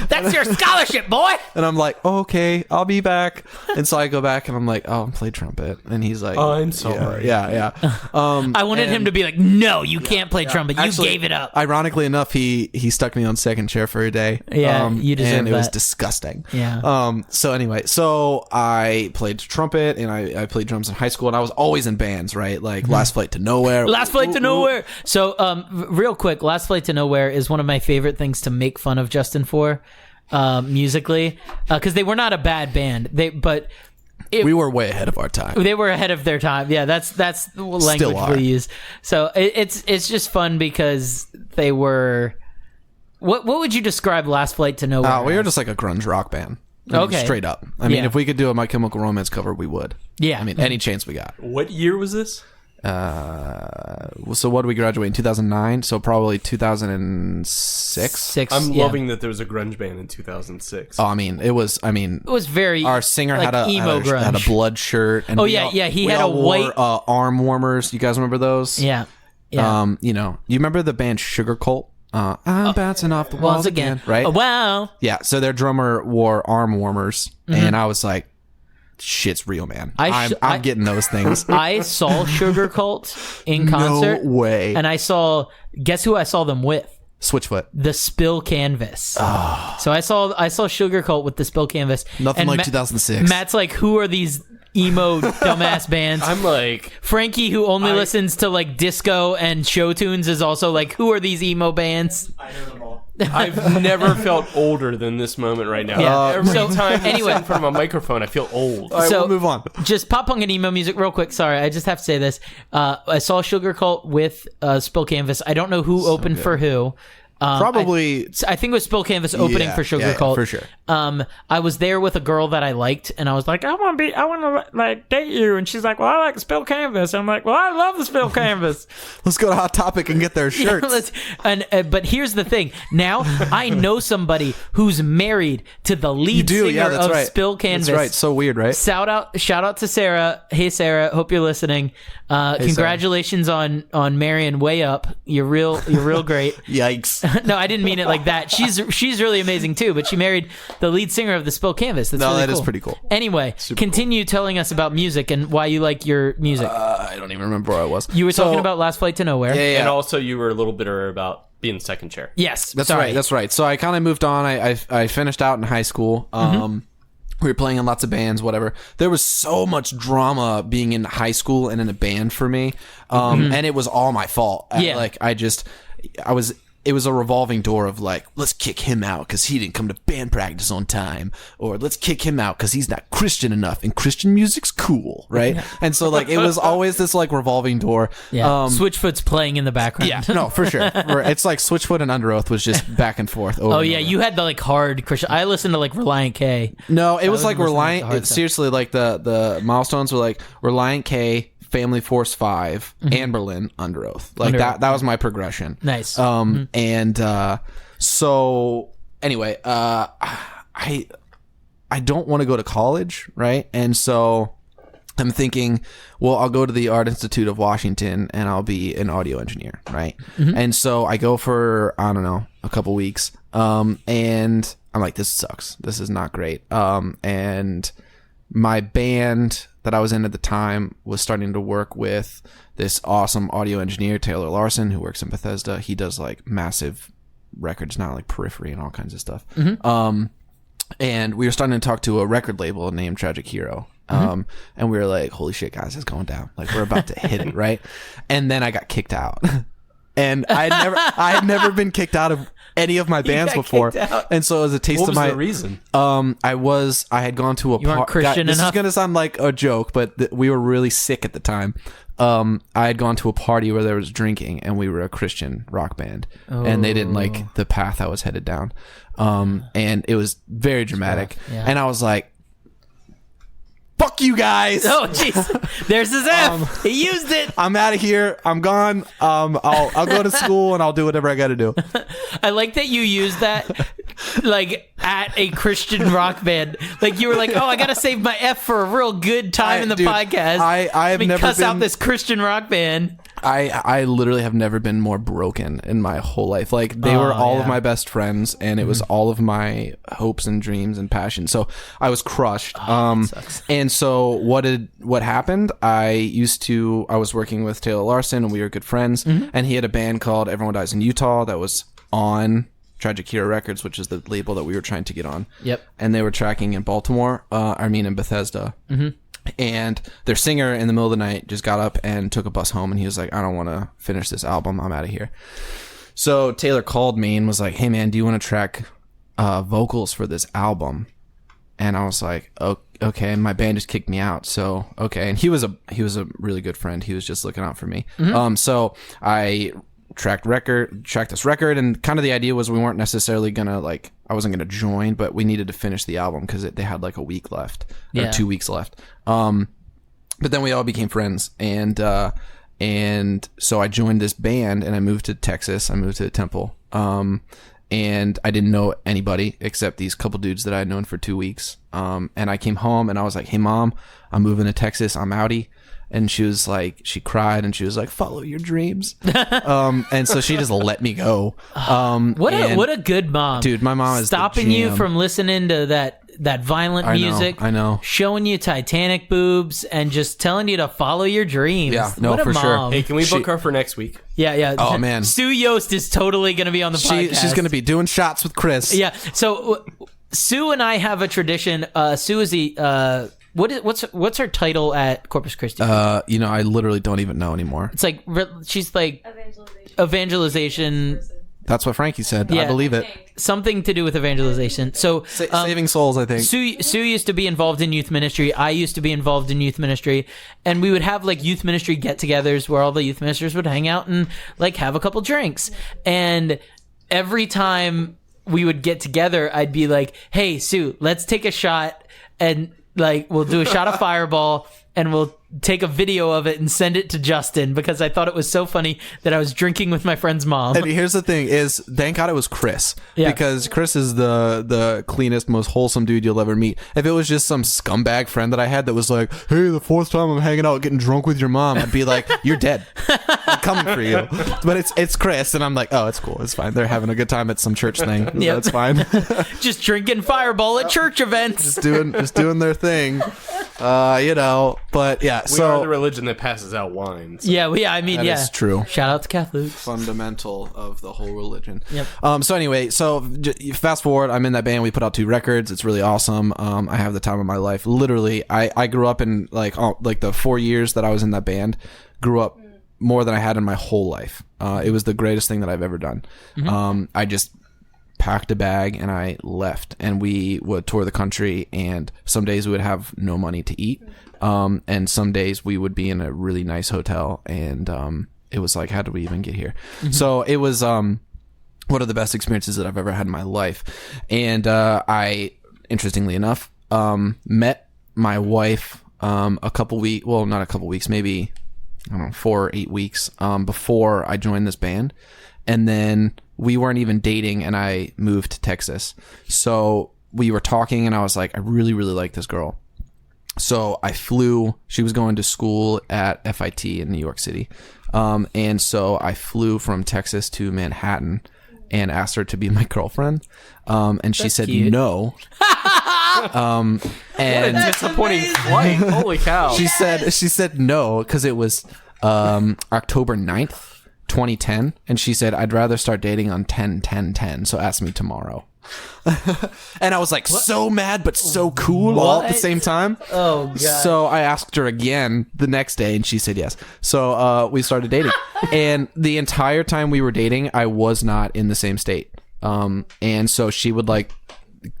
That's your scholarship, boy. And I'm like, oh, okay, I'll be back. And so I go back, and I'm like, oh, I play trumpet. And he's like, I'm sorry. Yeah. I wanted him to be like, no, you can't play trumpet. You Actually, gave it up. Ironically enough, he stuck me on second chair for a day. Yeah, you deserve and it was that. disgusting. Yeah. So anyway, so I played trumpet, and I played drums in high school, and I was always in bands, right? Like Last Flight to Nowhere. Last Flight to Nowhere. So, real quick, Last Flight to Nowhere is one of my favorite things to make fun of Justin for, musically, because they were not a bad band. We were way ahead of our time. They were ahead of their time. Yeah, that's the language are. we use. So it's just fun because they were. What would you describe Last Flight to Nowhere? We were as? just like a grunge rock band. I mean, Okay. straight up. I mean, Yeah. if we could do a My Chemical Romance cover, we would. Yeah. I mean, any chance we got. What year was this? So what did we graduate in 2009? So probably 2006. I'm yeah. loving that there was a grunge band in 2006. Oh, I mean, it was. I mean, It was very our singer like had emo grunge. had a blood shirt. And Oh, we yeah, all- yeah, he we had all a wore, white- arm warmers. You guys remember those? Yeah. Yeah. You know, you remember the band Sugar Cult? I'm bouncing off the Once walls again, right? Oh, wow. Yeah. So their drummer wore arm warmers, and I was like, "Shit's real, man. I I'm getting those things." I saw Sugar Cult in concert. No way. And I saw, guess who I saw them with? Switchfoot. The Spill Canvas. So I saw Sugar Cult with the Spill Canvas. Nothing and like 2006. Matt's like, who are these emo dumbass bands? I'm like, Frankie, who only listens to like disco and show tunes, is also like, who are these emo bands? I know them all. I've never felt older than this moment right now. Yeah. Every So, time I anyway. sit in front of a microphone, I feel old. All right, So- we'll move on. Just pop punk and emo music real quick. Sorry, I just have to say this. I saw Sugar Cult with Spill Canvas. I don't know who opened for who. Probably. I think it was Spill Canvas opening Yeah, for Sugar yeah, Cult for sure. I was there with a girl that I liked, and I was like, I want to like date you, and she's like, well, I like Spill Canvas. And I'm like, well, I love the Spill Canvas. Let's go to Hot Topic and get their shirts. But here's the thing. Now I know somebody who's married to the lead You do, singer yeah, that's of right. Spill Canvas. That's right. So weird, right? Shout out to Sarah. Hey Sarah, hope you're listening. Congratulations on marrying way up. You're real great. Yikes. No, I didn't mean it like that. She's really amazing too, but she married the lead singer of the Spill Canvas. That's No, really that cool. is pretty cool. Anyway, continue telling us about music and why you like your music. I don't even remember where I was. You were talking about Last Flight to Nowhere. Yeah, yeah. And also, you were a little bitter about being second chair. Yes, That's sorry. right. That's right. So I kind of moved on. I finished out in high school. We were playing in lots of bands, whatever. There was so much drama being in high school and in a band for me, and it was all my fault. Yeah. It was a revolving door of like, let's kick him out because he didn't come to band practice on time, or let's kick him out because he's not Christian enough, and Christian music's cool, right? And so like it was always this like revolving door. Yeah, Switchfoot's playing in the background. Yeah, no, for sure. It's like Switchfoot and Under Oath was just back and forth. Over Oh and yeah, over. you had the like hard Christian. I listened to like Reliant K. No, it was was like listening to hard Reliant. stuff. Seriously, like the milestones were like Reliant K, Family Force 5, Anberlin, Under Oath. Like Under that. Oath. That was my progression. Nice. And so anyway, I don't want to go to college, right? And so I'm thinking, well, I'll go to the Art Institute of Washington and I'll be an audio engineer, right? And so I go for, I don't know, a couple weeks. And I'm like, this sucks. This is not great. And my band that I was in at the time was starting to work with this awesome audio engineer, Taylor Larson, who works in Bethesda. He does like massive records now, like Periphery and all kinds of stuff. And we were starting to talk to a record label named Tragic Hero. And we were like, holy shit, guys, it's going down. Like, we're about to hit it, right? And then I got kicked out. And I had never been kicked out of any of my bands got before. kicked out. And so as a taste What of was my the reason? I had gone to a You weren't Christian this enough? is gonna sound like a joke, but we were really sick at the time. I had gone to a party where there was drinking, and we were a Christian rock band, and they didn't like the path I was headed down. And it was very dramatic. Yeah. And I was like, "Fuck you guys! Oh jeez, there's his F. He used it. I'm out of here. I'm gone. I'll go to school and I'll do whatever I got to do." I like that you used that like at a Christian rock band. Like you were like, oh, I gotta save my F for a real good time in the Dude, podcast. I have Let me never cuss out been- this Christian rock band. I literally have never been more broken in my whole life. Like they were all of yeah. my best friends, and it was all of my hopes and dreams and passion. So I was crushed. And so what happened? I was working with Taylor Larson, and we were good friends. And he had a band called Everyone Dies in Utah that was on Tragic Hero Records, which is the label that we were trying to get on. Yep. And they were tracking in Baltimore. In Bethesda. And their singer in the middle of the night just got up and took a bus home, and he was like, I don't want to finish this album. I'm out of here. So Taylor called me and was like, hey man, do you want to track vocals for this album? And I was like, oh, okay. And my band just kicked me out. So, okay. And he was a really good friend. He was just looking out for me. So I tracked this record, and kind of the idea was we weren't necessarily gonna I wasn't gonna join, but we needed to finish the album because they had like a week left or 2 weeks left. But then we all became friends, and so I joined this band, and I moved to Texas. I moved to Temple, and I didn't know anybody except these couple dudes that I had known for 2 weeks. And I came home, and I was like, "Hey, Mom, I'm moving to Texas. I'm outie." And she was like, she cried, and she was like, "Follow your dreams." And so she just let me go. What a good mom, dude. My mom is stopping the you jam. from listening to that violent music. I know. Showing you Titanic boobs and just telling you to follow your dreams. Yeah, no, what a for sure. mom. Hey, can we book her for next week? Yeah. Oh, man. Sue Yost is totally going to be on the podcast. She's going to be doing shots with Chris. Yeah. So Sue and I have a tradition. Sue is the what's her title at Corpus Christi? I literally don't even know anymore. It's like she's like evangelization. That's what Frankie said. Yeah. I believe it. Something to do with evangelization. So Saving souls, I think. Sue used to be involved in youth ministry. I used to be involved in youth ministry, and we would have like youth ministry get-togethers where all the youth ministers would hang out and like have a couple drinks. And every time we would get together, I'd be like, "Hey, Sue, let's take a shot, and like we'll do a shot of Fireball, and we'll take a video of it and send it to Justin," because I thought it was so funny that I was drinking with my friend's mom. And here's the thing is, thank God it was Chris. Yeah. Because Chris is the cleanest, most wholesome dude you'll ever meet. If it was just some scumbag friend that I had that was like, "Hey, the fourth time I'm hanging out getting drunk with your mom," I'd be like, "You're dead. I'm coming for you." But it's Chris, and I'm like, "Oh, it's cool. It's fine. They're having a good time at some church thing. Yep. That's fine." Just drinking Fireball at church events. just doing their thing. But yeah, We are the religion that passes out wine. So. Yeah, I mean, that yeah. is true. Shout out to Catholics. Fundamental of the whole religion. Yep. So anyway, fast forward, I'm in that band. We put out 2 records. It's really awesome. I have the time of my life. Literally, I grew up in like the 4 years that I was in that band. Grew up more than I had in my whole life. It was the greatest thing that I've ever done. I just packed a bag and I left, and we would tour the country, and some days we would have no money to eat, and some days we would be in a really nice hotel, and it was like, how did we even get here? So it was one of the best experiences that I've ever had in my life. And I, interestingly enough, met my wife a couple weeks, well, not a couple weeks, maybe, I don't know, 4 or 8 weeks before I joined this band. And then we weren't even dating, and I moved to Texas. So we were talking, and I was like, I really, really like this girl. So I flew. She was going to school at FIT in New York City. And so I flew from Texas to Manhattan and asked her to be my girlfriend. And she said cute. No. And What a disappointing flight. Holy cow. she said no because it was October 9th. 2010, and she said, "I'd rather start dating on 10/10/10, so ask me tomorrow." And I was like, so mad but so cool all at the same time. Oh god. So I asked her again the next day, and she said yes. So we started dating. And the entire time we were dating, I was not in the same state. And so she would like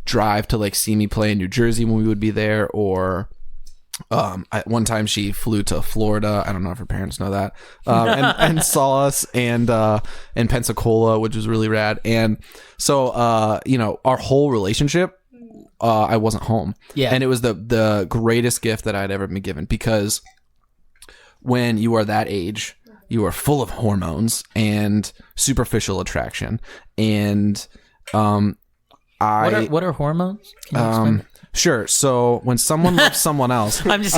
drive to like see me play in New Jersey when we would be there, or one time she flew to Florida. I don't know if her parents know that, and saw us, and in Pensacola, which was really rad. And so our whole relationship, I wasn't home. Yeah. And it was the greatest gift that I'd ever been given, because when you are that age, you are full of hormones and superficial attraction. And what are hormones? Can you explain? Sure. So when someone loves someone else, I'm just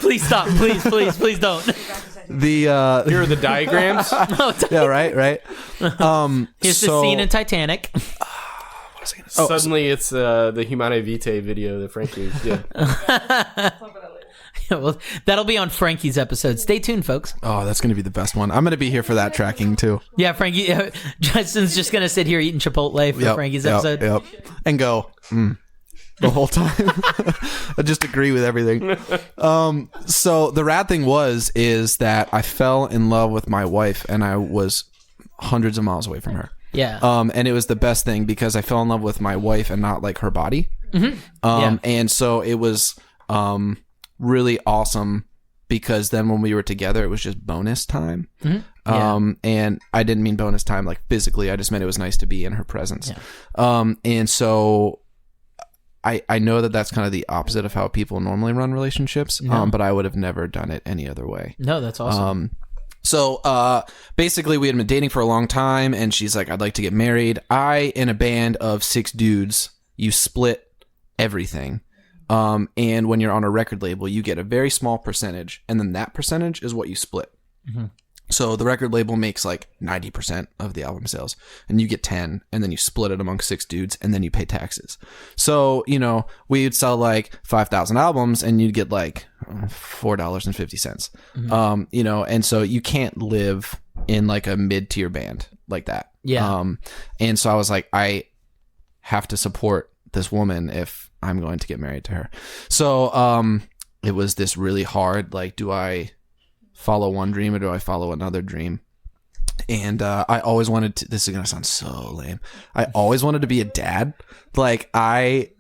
please stop. Please don't. the Here are the diagrams. yeah, right. Here's the scene in Titanic. Suddenly it's the Humane Vitae video that Frankie did. Well, that'll be on Frankie's episode. Stay tuned, folks. Oh, that's going to be the best one. I'm going to be here for that tracking too. Yeah, Frankie. Justin's just gonna sit here eating Chipotle for Frankie's episode. Yep. And go the whole time. I just agree with everything. So the rad thing is that I fell in love with my wife, and I was hundreds of miles away from her. Yeah. And it was the best thing because I fell in love with my wife and not like her body. Yeah. And so it was really awesome because then when we were together, it was just bonus time. Yeah. And I didn't mean bonus time like physically. I just meant it was nice to be in her presence. And so I know that that's kind of the opposite of how people normally run relationships. But I would have never done it any other way. No, that's awesome. So basically, we had been dating for a long time, and she's like, I'd like to get married. In a band of 6 dudes, you split everything. And when you're on a record label, you get a very small percentage, and then that percentage is what you split. So the record label makes like 90% of the album sales, and you get 10, and then you split it among 6 dudes, and then you pay taxes. So, we'd sell like 5,000 albums, and you'd get like $4.50. And so you can't live in like a mid-tier band like that. Yeah. And so I was like, I have to support this woman if I'm going to get married to her. So it was this really hard, like, do I follow one dream or do I follow another dream? And I always wanted to, this is gonna sound so lame, I always wanted to be a dad. Like, I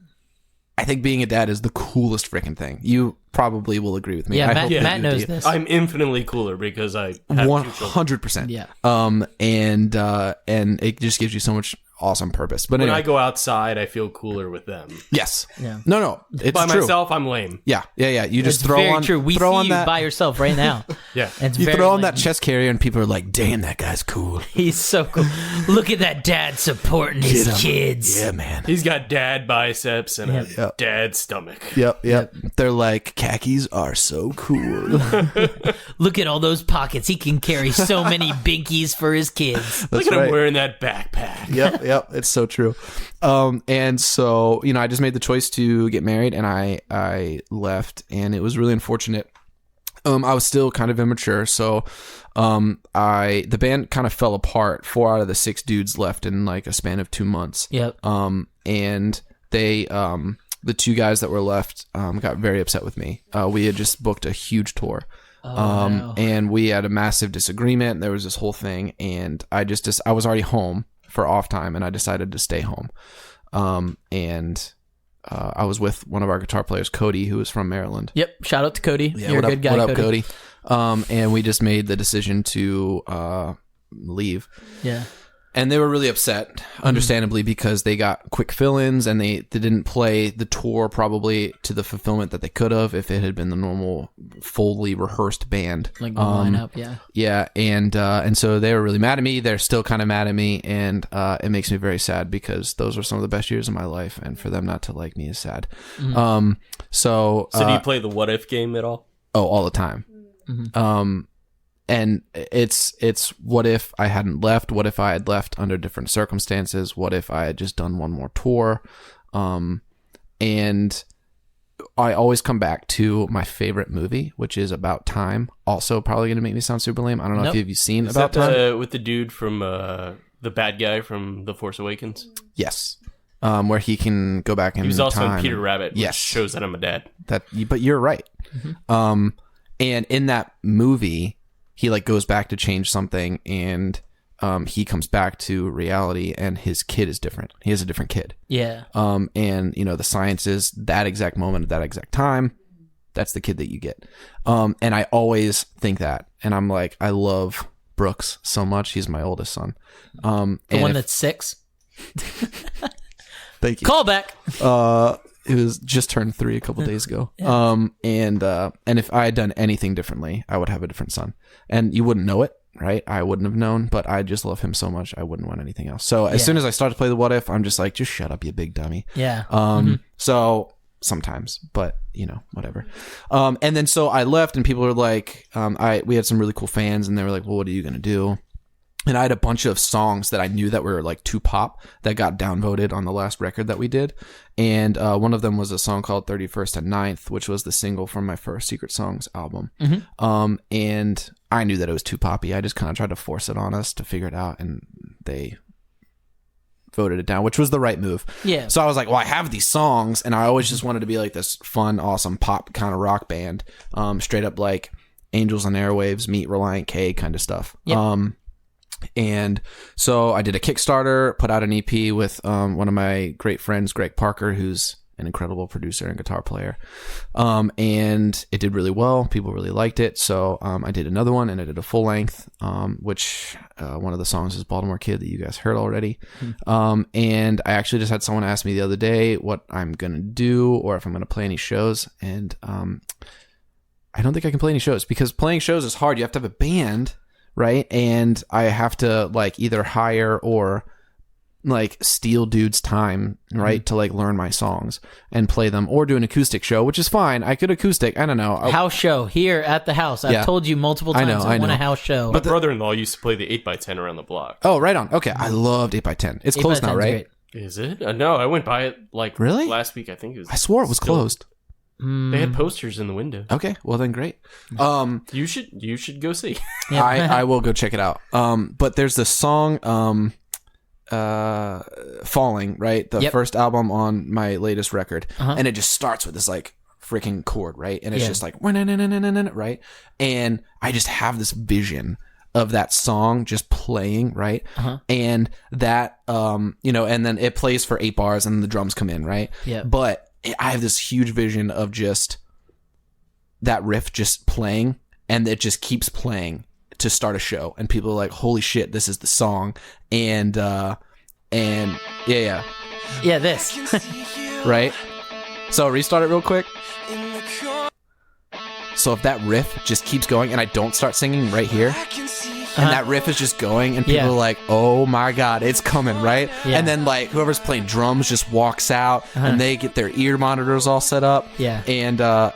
think being a dad is the coolest freaking thing. You probably will agree with me. Yeah, I Matt, hope that Matt you knows do. this. I'm infinitely cooler because I have 2 children. 100%. Yeah. And it just gives you so much awesome purpose. But When anyway, I go outside, I feel cooler with them. yes. Yeah. No, it's By true. myself, I'm lame. Yeah. You just It's throw very on true. We throw see on you that by yourself right now. Yeah. It's you very throw on lame. that chest carrier and people are like, damn, that guy's cool. He's so cool. Look at that dad supporting his kids. Yeah, man. He's got dad biceps and a Yep. dad stomach. Yep. They're like, khakis are so cool. Look at all those pockets. He can carry so many binkies for his kids. Look at right. him wearing that backpack. Yep. It's so true. And so, I just made the choice to get married, and I left, and it was really unfortunate. I was still kind of immature, so the band kind of fell apart. 4 out of the 6 dudes left in like a span of 2 months. Yep. And they the 2 guys that were left got very upset with me. We had just booked a huge tour. No. And we had a massive disagreement. There was this whole thing, and I was already home for off time, and I decided to stay home. I was with one of our guitar players, Cody, who was from Maryland. Yep. Shout out to Cody. Yeah, You're a good guy, what up, Cody? And we just made the decision to leave. Yeah. And they were really upset, understandably, because they got quick fill-ins, and they didn't play the tour probably to the fulfillment that they could have if it had been the normal, fully rehearsed band. Like the lineup, yeah. Yeah, and so they were really mad at me. They're still kind of mad at me, and it makes me very sad because those were some of the best years of my life, and for them not to like me is sad. So So do you play the what if game at all? Oh, all the time. And it's what if I hadn't left? What if I had left under different circumstances? What if I had just done one more tour? And I always come back to my favorite movie, which is About Time. Also, probably going to make me sound super lame. I don't know if you've seen Is About that Time. with the dude from the bad guy from The Force Awakens? Yes. Where he can go back in time. He was also in Peter Rabbit, which Yes. shows that I'm a dad. But you're right. And in that movie, he like goes back to change something, and he comes back to reality, and his kid is different. He has a different kid. Yeah. And the science is that exact moment at that exact time. That's the kid that you get. And I always think that, and I'm like, I love Brooks so much. He's my oldest son. The one that's 6. Thank you. Call back. It was just turned 3 a couple days ago. And if I had done anything differently, I would have a different son. And you wouldn't know it, right? I wouldn't have known, but I just love him so much, I wouldn't want anything else. So as soon as I start to play the what if, I'm just like, just shut up, you big dummy. Yeah. So sometimes, but whatever. And then so I left, and people were like, we had some really cool fans, and they were like, well, what are you gonna do? And I had a bunch of songs that I knew that were like too pop that got downvoted on the last record that we did. And one of them was a song called 31st and 9th, which was the single from my first Secret Songs album. And I knew that it was too poppy. I just kind of tried to force it on us to figure it out, and they voted it down, which was the right move. Yeah. So I was like, well, I have these songs, and I always just wanted to be like this fun, awesome pop kind of rock band. Straight up like Angels on Airwaves meet Reliant K kind of stuff. Yep. And so I did a Kickstarter, put out an EP with one of my great friends, Greg Parker, who's an incredible producer and guitar player. And it did really well. People really liked it. So I did another one, and I did a full length, which one of the songs is Baltimore Kid that you guys heard already. And I actually just had someone ask me the other day what I'm going to do or if I'm going to play any shows. And I don't think I can play any shows because playing shows is hard. You have to have a band, right? And I have to like either hire or like steal dudes' time, right, to like learn my songs and play them, or do an acoustic show, which is fine. I could acoustic. I don't know. House show here at the house. I've told you multiple times I want a house show. My brother-in-law used to play the 8x10 around the block. Oh, right on. Okay, I loved 8x10. It's closed now, right? Great. Is it? No, I went by it like really last week. I think it was. I swore it was closed. They had posters in the window. Okay, well then great. You should go see. I will go check it out. But there's this song Falling, right? The first album on my latest record. And it just starts with this like freaking chord, right? And it's just like right? And I just have this vision of that song just playing, right? And that you know, and then it plays for 8 bars and the drums come in, right? Yeah. But I have this huge vision of just that riff just playing, and it just keeps playing to start a show, and people are like, holy shit, this is the song. And yeah, this. right? So restart it real quick. So if that riff just keeps going and I don't start singing right here, and that riff is just going, and people are like, oh my god, it's coming, right? And then like whoever's playing drums just walks out, and they get their ear monitors all set up, and I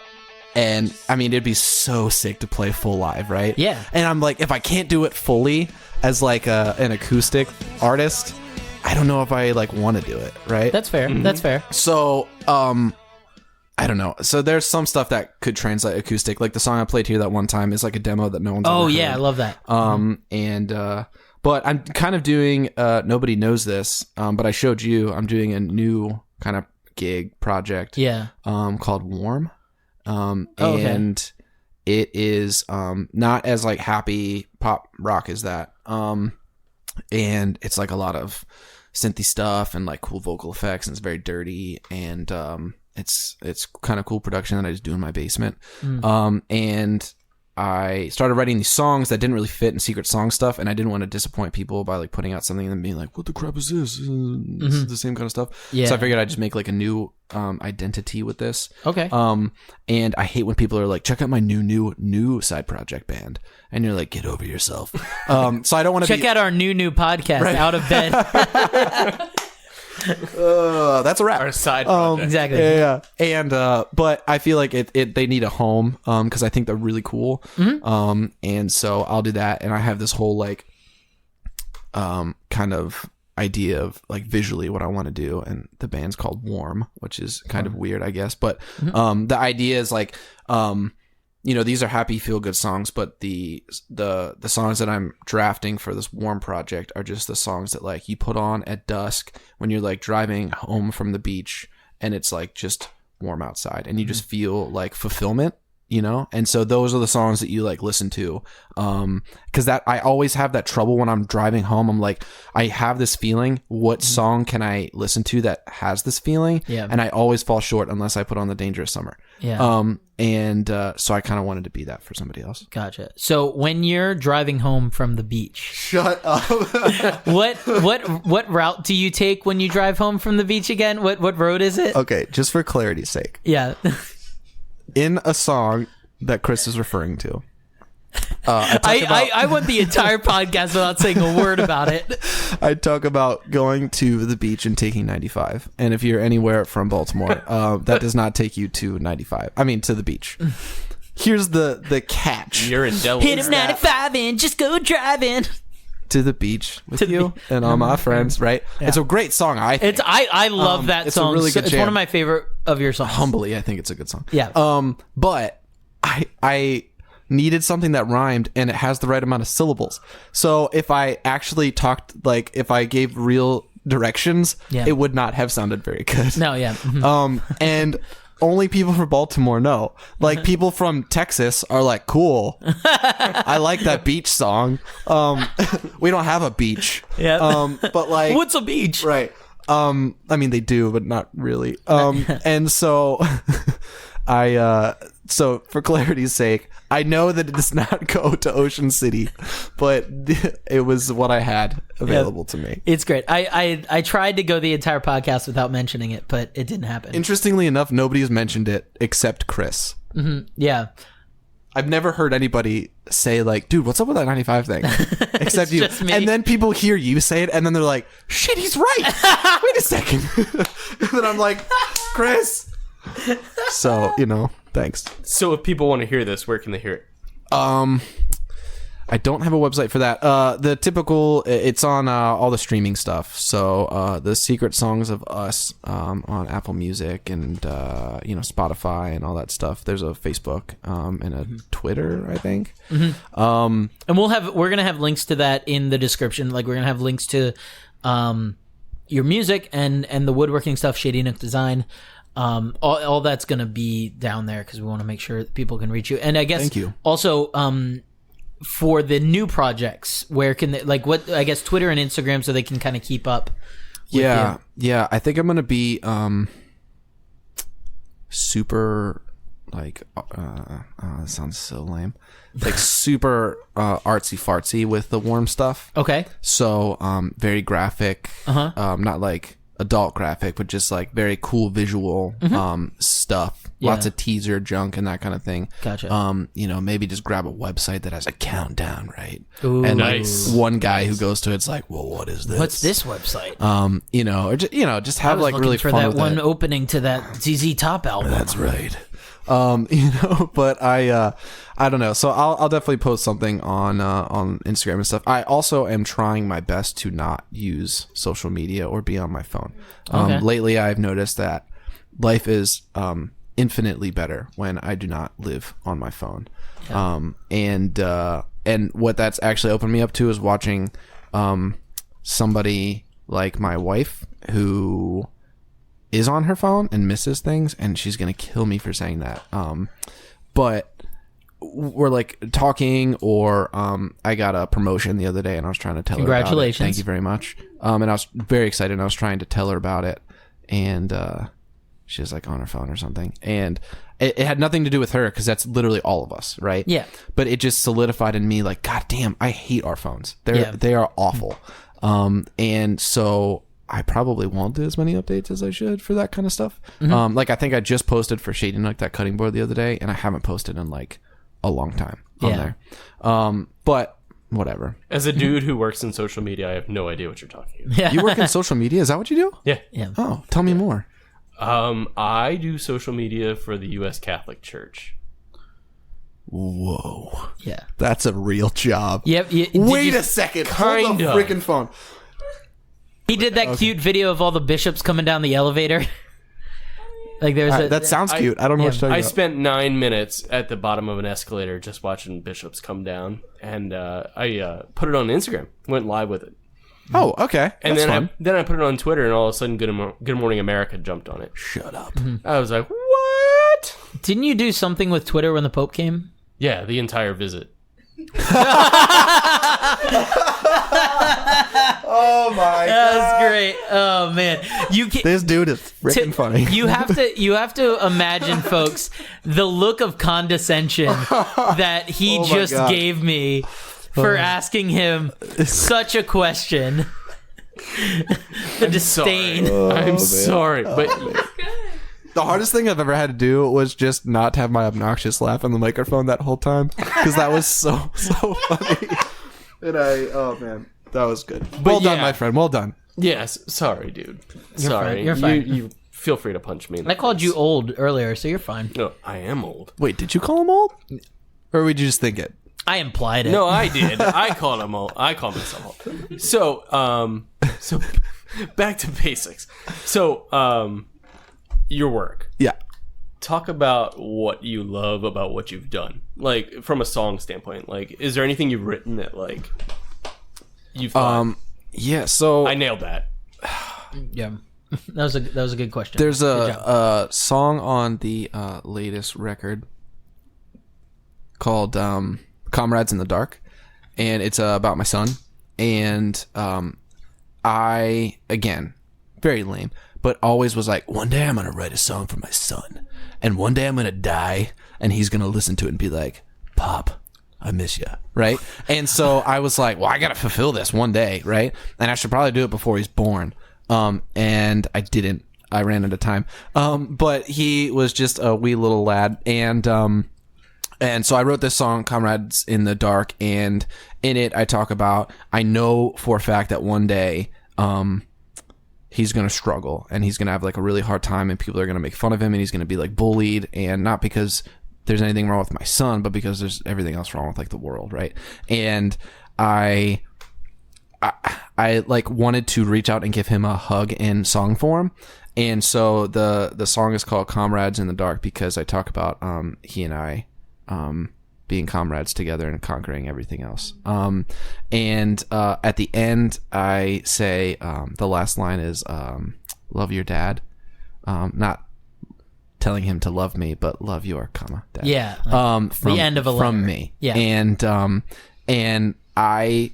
mean, it'd be so sick to play full live, right? Yeah. And I'm like, if I can't do it fully as like an acoustic artist, I don't know if I like want to do it, right? That's fair. That's fair. So, I don't know. So there's some stuff that could translate acoustic. Like the song I played here that one time is like a demo that no one's ever heard. I love that. But I'm kind of doing, nobody knows this, but I showed you, I'm doing a new kind of gig project. Called Warm. And it is not as like happy pop rock as that. And it's like a lot of synthy stuff and like cool vocal effects, and it's very dirty, and it's kind of cool production that I just do in my basement. And I started writing these songs that didn't really fit in secret song stuff, and I didn't want to disappoint people by like putting out something and then being like, what the crap is this? This is the same kind of stuff. So I figured I'd just make like a new identity with this. Okay. And I hate when people are like, check out my new side project band, and you're like, get over yourself. So I don't want to check out our new podcast, Out of Bed. That's a wrap. Our side project. Exactly. Yeah. And but I feel like they need a home because I think they're really cool. And so I'll do that, and I have this whole like kind of idea of like visually what I want to do, and the band's called Warm, which is kind of weird, I guess, but the idea is like you know, these are happy feel good songs, but the songs that I'm drafting for this Warm project are just the songs that like you put on at dusk when you're like driving home from the beach and it's like just warm outside, and you just feel like fulfillment, you know? And so those are the songs that you like listen to. Cause that I always have that trouble when I'm driving home. I'm like, I have this feeling, what song can I listen to that has this feeling? Yeah. And I always fall short unless I put on The Dangerous Summer. Yeah. So I kind of wanted to be that for somebody else. Gotcha. So when you're driving home from the beach, Shut up. what route do you take when you drive home from the beach again? What road is it? Okay, just for clarity's sake. Yeah. In a song that Chris is referring to, I went the entire podcast without saying a word about it. I talk about going to the beach and taking 95. And if you're anywhere from Baltimore, that does not take you to 95. I mean, to the beach. Here's the catch. You're in Delaware. Hit 95 and just go driving. To the beach with you and all my friends, right? Yeah. It's a great song, I think. I love that it's song. A really good it's jam. one of my favorite of your songs. Humbly, I think it's a good song. Yeah. But I needed something that rhymed and it has the right amount of syllables. So if I actually talked, like if I gave real directions, it would not have sounded very good. No, yeah. And only people from Baltimore know. Like people from Texas are like, cool. I like that beach song. We don't have a beach. Yeah. But like, what's a beach? Right. I mean, they do, but not really. And so so for clarity's sake, I know that it does not go to Ocean City, but it was what I had available to me. It's great. I tried to go the entire podcast without mentioning it, but it didn't happen. Interestingly enough, nobody has mentioned it except Chris. Yeah. I've never heard anybody say like, dude, what's up with that 95 thing? Except you. just me. And then people hear you say it and then they're like, shit, he's right. Wait a second. And then I'm like, Chris. So, thanks. So if people want to hear this, where can they hear it? I don't have a website for that. The typical, it's on all the streaming stuff. So the Secret Songs of Us on Apple Music and Spotify and all that stuff. There's a Facebook and a Twitter, I think. And we're gonna have links to that in the description. Like we're gonna have links to your music and the woodworking stuff, Shady Nook Design. All that's gonna be down there because we want to make sure that people can reach you. And I guess Thank you. Also for the new projects, where can they, like, what, I guess Twitter and Instagram, so they can kind of keep up with yeah, I think I'm gonna be super like that sounds so lame, like super artsy fartsy with the warm stuff. Okay. So very graphic, not like adult graphic, but just like very cool visual stuff. Yeah. Lots of teaser junk and that kind of thing. Gotcha. Maybe just grab a website that has a countdown, right? Ooh. And Nice. like one guy who goes to it's like, well, what is this? What's this website? Just have I was like looking really for fun that with one it. opening to that ZZ Top album. That's right. But I don't know. So I'll definitely post something on Instagram and stuff. I also am trying my best to not use social media or be on my phone. Okay. Lately I've noticed that life is infinitely better when I do not live on my phone. And what that's actually opened me up to is watching somebody like my wife who is on her phone and misses things, and she's gonna kill me for saying that. But we're like talking, or I got a promotion the other day, and I was trying to tell her about it. Congratulations. Thank you very much. And I was very excited, and I was trying to tell her about it, and she was like on her phone or something, and it had nothing to do with her because that's literally all of us, right? Yeah. But it just solidified in me like, God damn, I hate our phones. Yeah. They are awful. And so I probably won't do as many updates as I should for that kind of stuff. Like I think I just posted for Shady Nook that cutting board the other day, and I haven't posted in like a long time on there. But whatever. As a dude who works in social media, I have no idea what you're talking about. Yeah. You work in social media? Is that what you do? Yeah. Yeah. Oh, tell me more. I do social media for the U.S. Catholic Church. Whoa. Yeah. That's a real job. Yep. Wait a second. Hold the Kinda. freaking phone. He did that cute video of all the bishops coming down the elevator. Like there's That sounds cute. I don't know what you're talking I about. spent 9 minutes at the bottom of an escalator just watching bishops come down, and I put it on Instagram. Went live with it, Oh, okay. and That's then fun. I put it on Twitter, and all of a sudden, Good Morning America jumped on it. Shut up. I was like, what? Didn't you do something with Twitter when the Pope came? Yeah, the entire visit. Oh my That was great. Oh man, This dude is freaking funny. You have to imagine, folks, the look of condescension that he Oh my just God. gave me for asking him such a question. The disdain. I'm sorry, but The hardest thing I've ever had to do was just not have my obnoxious laugh on the microphone that whole time, because that was so funny. And oh man, that was good. Well done, yeah. my friend. Well done. yes, sorry, dude. Sorry, fine. You're fine. You feel free to punch me. In the I called face. you old earlier, so you're fine. No, I am old. Wait, did you call him old, or would you just think it? I implied it. No, I did. I called him old. I called myself old. So back to basics. So, your work. Yeah. Talk about what you love about what you've done. Like, from a song standpoint. Like, is there anything you've written that, like, you've thought, Yeah. So I nailed that. Yeah, that was a good question. there's Good job. a song on the latest record called "Comrades in the Dark," and it's about my son. And I, again, very lame, but always was like, one day I'm gonna write a song for my son, and one day I'm gonna die, and he's gonna listen to it and be like, Pop, I miss you, right? And so I was like, well, I gotta fulfill this one day, right? And I should probably do it before he's born. And I didn't. I ran out of time. But he was just a wee little lad, and so I wrote this song, Comrades in the Dark, and in it I talk about, I know for a fact that one day he's going to struggle, and he's going to have like a really hard time, and people are going to make fun of him, and he's going to be like bullied, and not because there's anything wrong with my son, but because there's everything else wrong with like the world, right? And I like wanted to reach out and give him a hug in song form. And so the song is called Comrades in the Dark because I talk about he and I being comrades together and conquering everything else. And at the end I say the last line is love your dad. Not telling him to love me, but love your dad. Yeah. From the end of a letter. From me. Yeah. And I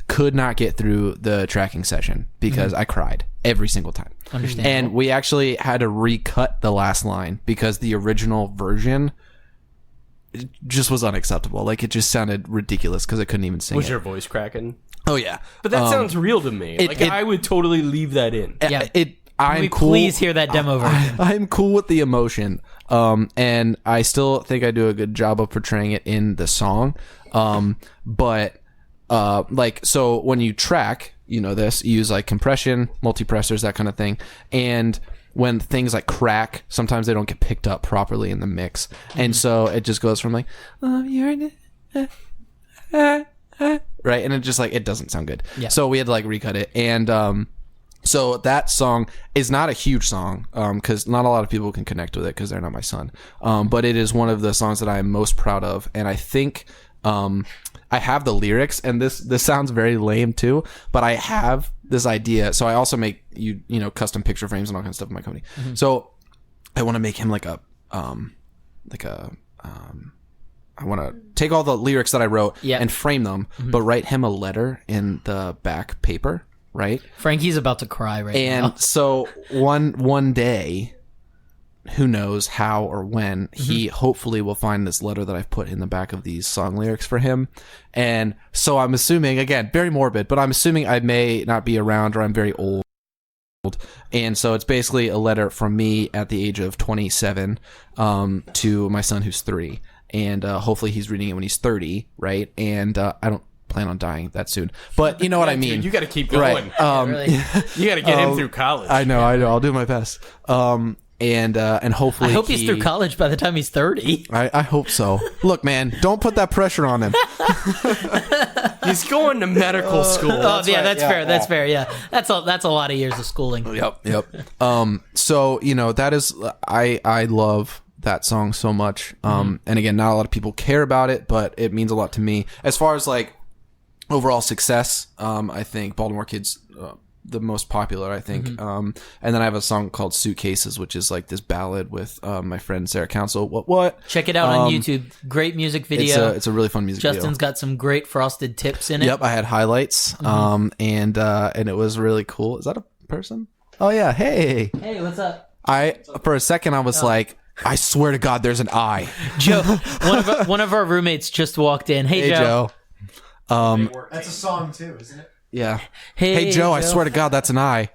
could not get through the tracking session because I cried every single time. Understandable. And we actually had to recut the last line because the original version just was unacceptable. Like, it just sounded ridiculous because I couldn't even sing Was it. your voice cracking? Oh, yeah. But that sounds real to me. I would totally leave that in. Yeah. I'm we cool. please hear that demo version. I'm cool with the emotion. And I still think I do a good job of portraying it in the song. But like, so when you track, you know this, you use like compression, multipressors, that kind of thing. And when things like crack, sometimes they don't get picked up properly in the mix. And so it just goes from like, right? And it just like, it doesn't sound good. Yeah. So we had to like recut it. And, so that song is not a huge song, because not a lot of people can connect with it because they're not my son. But it is one of the songs that I am most proud of. And I think, I have the lyrics, and this sounds very lame too, but I have this idea. So I also make you know, custom picture frames and all kinds of stuff in my company. Mm-hmm. So I want to make him I want to take all the lyrics that I wrote and frame them, but write him a letter in the back paper, right? Frankie's about to cry right now. And so one day, who knows how or when, he hopefully will find this letter that I've put in the back of these song lyrics for him. And so I'm assuming, again, very morbid, but I'm assuming I may not be around, or I'm very old. And so it's basically a letter from me at the age of 27 to my son who's 3. And hopefully he's reading it when he's 30, right? And I don't plan on dying that soon, but you know what I mean. Dude, you got to keep going. Right. Really. You got to get him through college. I know. I'll do my best. And hopefully I hope he's through college by the time he's 30. I hope so. Look, man, don't put that pressure on him. He's going to medical school. That's fair. That's fair. Yeah, that's a lot of years of schooling. Yep. So you know, that is, I love that song so much. And again, not a lot of people care about it, but it means a lot to me. As far as like overall success, I think Baltimore Kid's the most popular, I think. And then I have a song called Suitcases, which is like this ballad with my friend Sarah Council. What? Check it out on YouTube. Great music video. It's a really fun music video. Justin's got some great frosted tips in it. Yep, I had highlights. And it was really cool. Is that a person? Oh yeah, hey. Hey, what's up? For a second I was like, I swear to God, there's an eye. Joe, one of our roommates just walked in. Hey Joe. That's a song too, isn't it? Yeah. Hey Joe, I swear to God, that's an eye.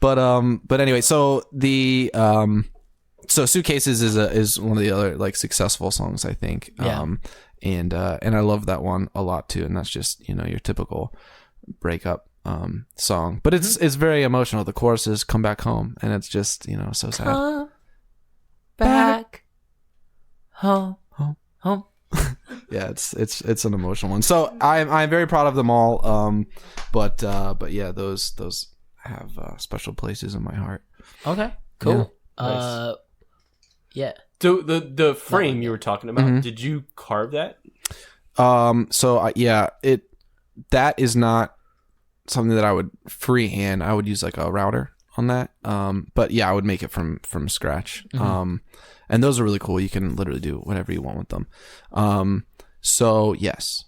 But anyway, so the so Suitcases is one of the other like successful songs, I think. Yeah. And I love that one a lot too, and that's just, you know, your typical breakup song. But it's very emotional. The chorus is "Come back home," and it's just, you know, so sad. Come back home. Yeah, it's an emotional one. So I'm very proud of them all. But yeah, those have special places in my heart. Okay, cool. Yeah. Yeah. So the frame you were talking about, did you carve that? That is not something that I would freehand. I would use like a router on that. But yeah, I would make it from scratch. And those are really cool. You can literally do whatever you want with them. So yes.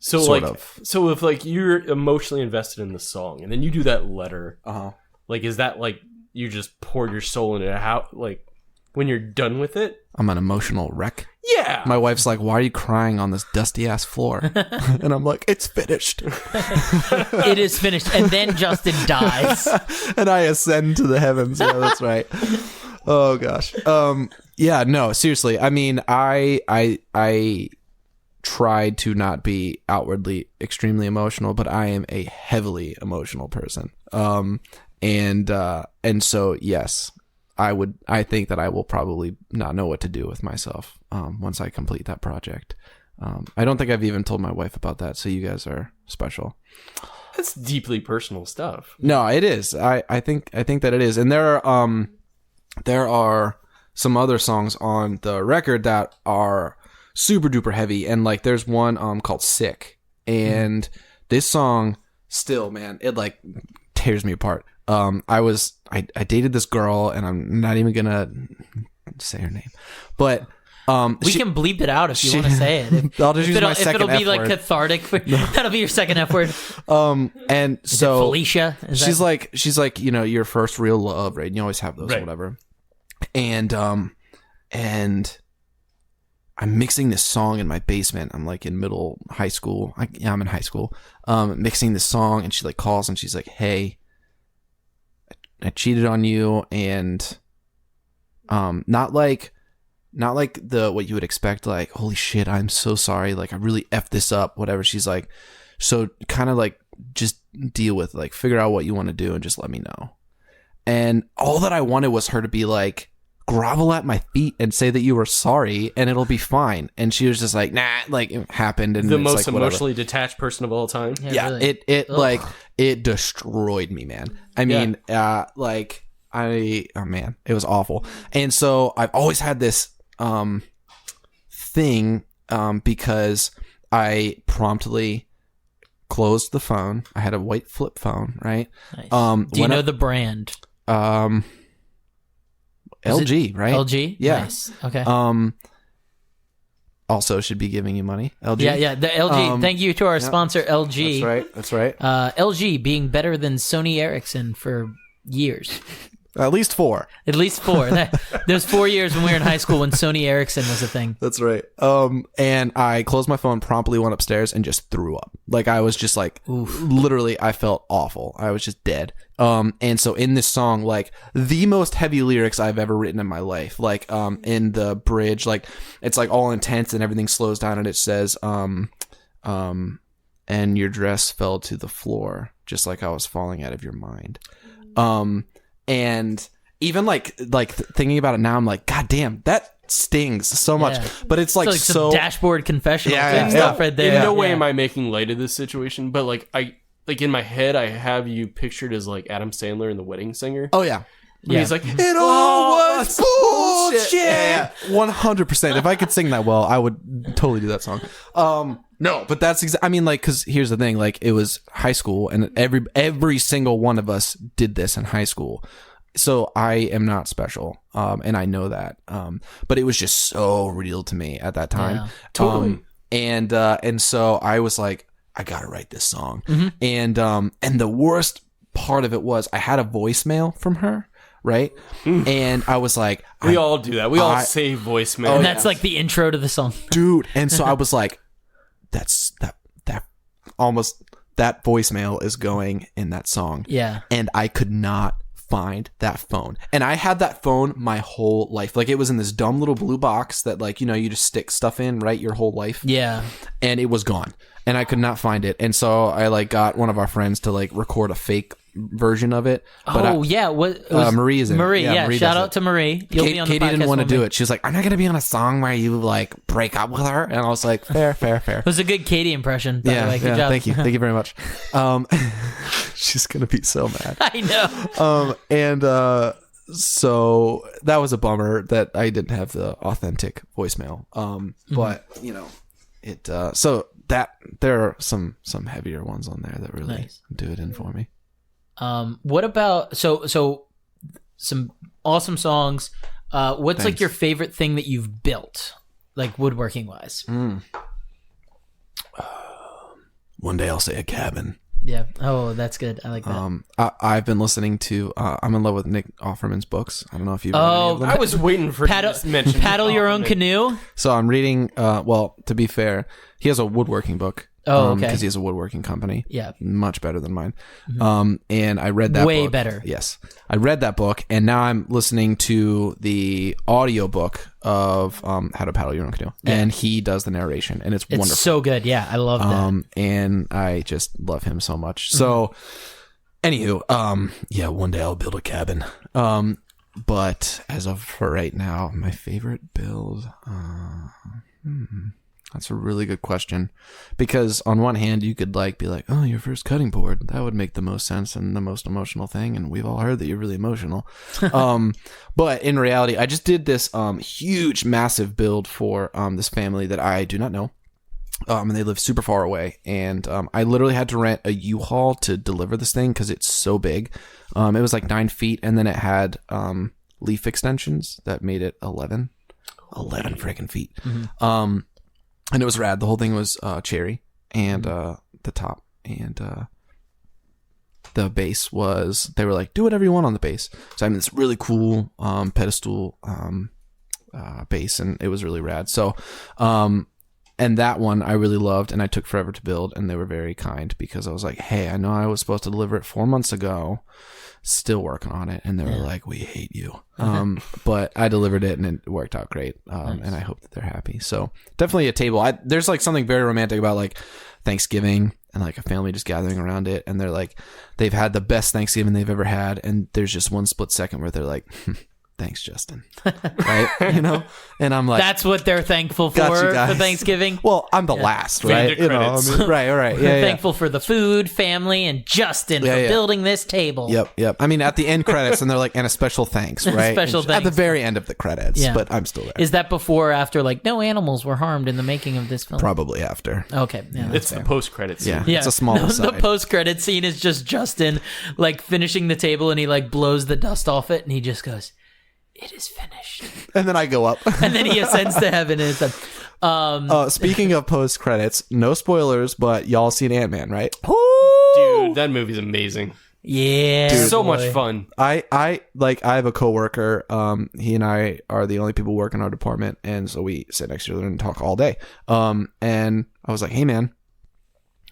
So Sort like, of. so if like you're emotionally invested in the song, and then you do that letter, Uh-huh. like, is that like you just poured your soul into it? How, like, when you're done with it? I'm an emotional wreck. Yeah. My wife's like, "Why are you crying on this dusty ass floor?" And I'm like, "It's finished." It is finished, and then Justin dies. And I ascend to the heavens. Yeah, that's right. Oh gosh. Yeah, no, seriously. I mean, I tried to not be outwardly extremely emotional, but I am a heavily emotional person. And so yes, I think that I will probably not know what to do with myself once I complete that project. I don't think I've even told my wife about that, so you guys are special. That's deeply personal stuff. No, it is. I think that it is. And there are some other songs on the record that are super duper heavy, and like there's one called Sick. And this song still, man, it like tears me apart. I dated this girl, and I'm not even gonna say her name, but We can bleep it out if you want to say it. I'll just use my second If it'll be F like word. cathartic, that'll be your second F word. And Is so it Felicia? she's like, you know, your first real love, right? And you always have those or Right. whatever. And I'm mixing this song in my basement. I'm like in high school. I'm in high school. Mixing this song, and she like calls and she's like, "Hey, I cheated on you," and not like what you would expect, like, "Holy shit, I'm so sorry, like I really effed this up," whatever. She's like, "So kind of like just deal with, like, figure out what you want to do and just let me know." And all that I wanted was her to be like, grovel at my feet and say that you were sorry and it'll be fine. And she was just like, "Nah," like it happened. And The it's most like, whatever. emotionally detached person of all time. Yeah, really. it Ugh. like it destroyed me, man. I mean, like oh man, it was awful. And so I've always had this thing because I promptly closed the phone. I had a white flip phone, right? Nice. Do Do you know the brand? LG, right? LG? Yeah. Nice. Okay. Also should be giving you money. LG. Yeah. The LG. Thank you to our sponsor, LG. That's right. LG being better than Sony Ericsson for years. At least 4. At least 4. Those 4 years when we were in high school when Sony Ericsson was a thing. That's right. And I closed my phone, promptly went upstairs, and just threw up. Like, I was just like, literally, I felt awful. I was just dead. And so in this song, like, the most heavy lyrics I've ever written in my life, like, in the bridge, like, it's like all intense and everything slows down, and it says, and your dress fell to the floor, just like I was falling out of your mind. And even like thinking about it now, I'm like, God damn, that stings so much. Yeah. But it's like some dashboard confessional Yeah, stuff right there. In no way Yeah. am I making light of this situation, but like in my head, I have you pictured as like Adam Sandler in The Wedding Singer. Oh yeah. And he's like, It all was bullshit. Yeah, 100%. If I could sing that well, I would totally do that song. No, but that's I mean, like, because here's the thing, like, it was high school, and every single one of us did this in high school. So I am not special, and I know that. But it was just so real to me at that time. Yeah. Totally. And so I was like, I gotta write this song. And the worst part of it was I had a voicemail from her. Right. And I was like, we all do that. We all save voicemail. And that's like the intro to the song. Dude. And so I was like, that voicemail is going in that song. Yeah. And I could not find that phone. And I had that phone my whole life. Like, it was in this dumb little blue box that, like, you know, you just stick stuff in, right? Your whole life. Yeah. And it was gone. And I could not find it. And so I like got one of our friends to like record a fake version of it. But yeah. What it was Marie is in it. Marie, yeah. Marie Shout does out it. to Marie. You'll be on the Katie didn't podcast want to one do day. it. She was like, "I'm not gonna be on a song where you like break up with her." And I was like, fair. It was a good Katie impression, by the way. Good yeah. job. Thank you very much. She's gonna be so mad. I know. And so that was a bummer that I didn't have the authentic voicemail. But you know, it. So that there are some heavier ones on there that really Nice. do it in for me. What about so some awesome songs. What's like Thanks. your favorite thing that you've built, like woodworking wise? One day I'll say a cabin. Yeah. Oh, that's good. I like that. I've been listening to I'm in love with Nick Offerman's books. I don't know if you've read any of them. I was waiting for you to mention Paddle Your Own Canoe. So I'm reading well, to be fair, he has a woodworking book. Oh, okay. Because he has a woodworking company. Yeah. Much better than mine. And I read that Way book. better. Yes. I read that book, and now I'm listening to the audiobook of How to Paddle Your Own Canoe. Yeah. And he does the narration, and it's wonderful. It's so good. Yeah, I love that. And I just love him so much. So, anywho, yeah, one day I'll build a cabin. But as of for right now, my favorite build... That's a really good question, because on one hand you could be like, oh, your first cutting board, that would make the most sense and the most emotional thing, and we've all heard that you're really emotional. But in reality, I just did this huge, massive build for this family that I do not know, and they live super far away, and I literally had to rent a U-Haul to deliver this thing because it's so big. It was like 9 feet, and then it had leaf extensions that made it 11 freaking feet. And it was rad. The whole thing was cherry, and the top and the base was. They were like, do whatever you want on the base. So I mean, it's really cool pedestal base, and it was really rad. So, and that one I really loved, and I took forever to build, and they were very kind because I was like, hey, I know I was supposed to deliver it 4 months ago. Still working on it, and they were like, we hate you. But I delivered it, and it worked out great. Nice. And I hope that they're happy. So definitely a table. There's something very romantic about Thanksgiving and a family just gathering around it, and they're they've had the best Thanksgiving they've ever had, and there's just one split second where they're like, thanks, Justin. Right? And I'm like, that's what they're thankful for Thanksgiving. Well, I'm the last, right? Right. They're thankful for the food, family, and Justin for building this table. Yep. I mean, at the end credits, and they're like, and a special thanks, right? Special thanks. At the very end of the credits, but I'm still there. Is that before or after, no animals were harmed in the making of this film? Probably after. Okay. Yeah, it's fair. The post-credit scene. Yeah, it's a small aside. The post-credit scene is just Justin, finishing the table, and he, blows the dust off it, and he just goes... It is finished. And then I go up. And then he ascends to heaven and it's done. Speaking of post credits, no spoilers, but y'all seen Ant-Man, right? Dude, that movie's amazing. Yeah. Dude, so much fun. I have a coworker. He and I are the only people who work in our department, and so we sit next to each other and talk all day. And I was like, hey man,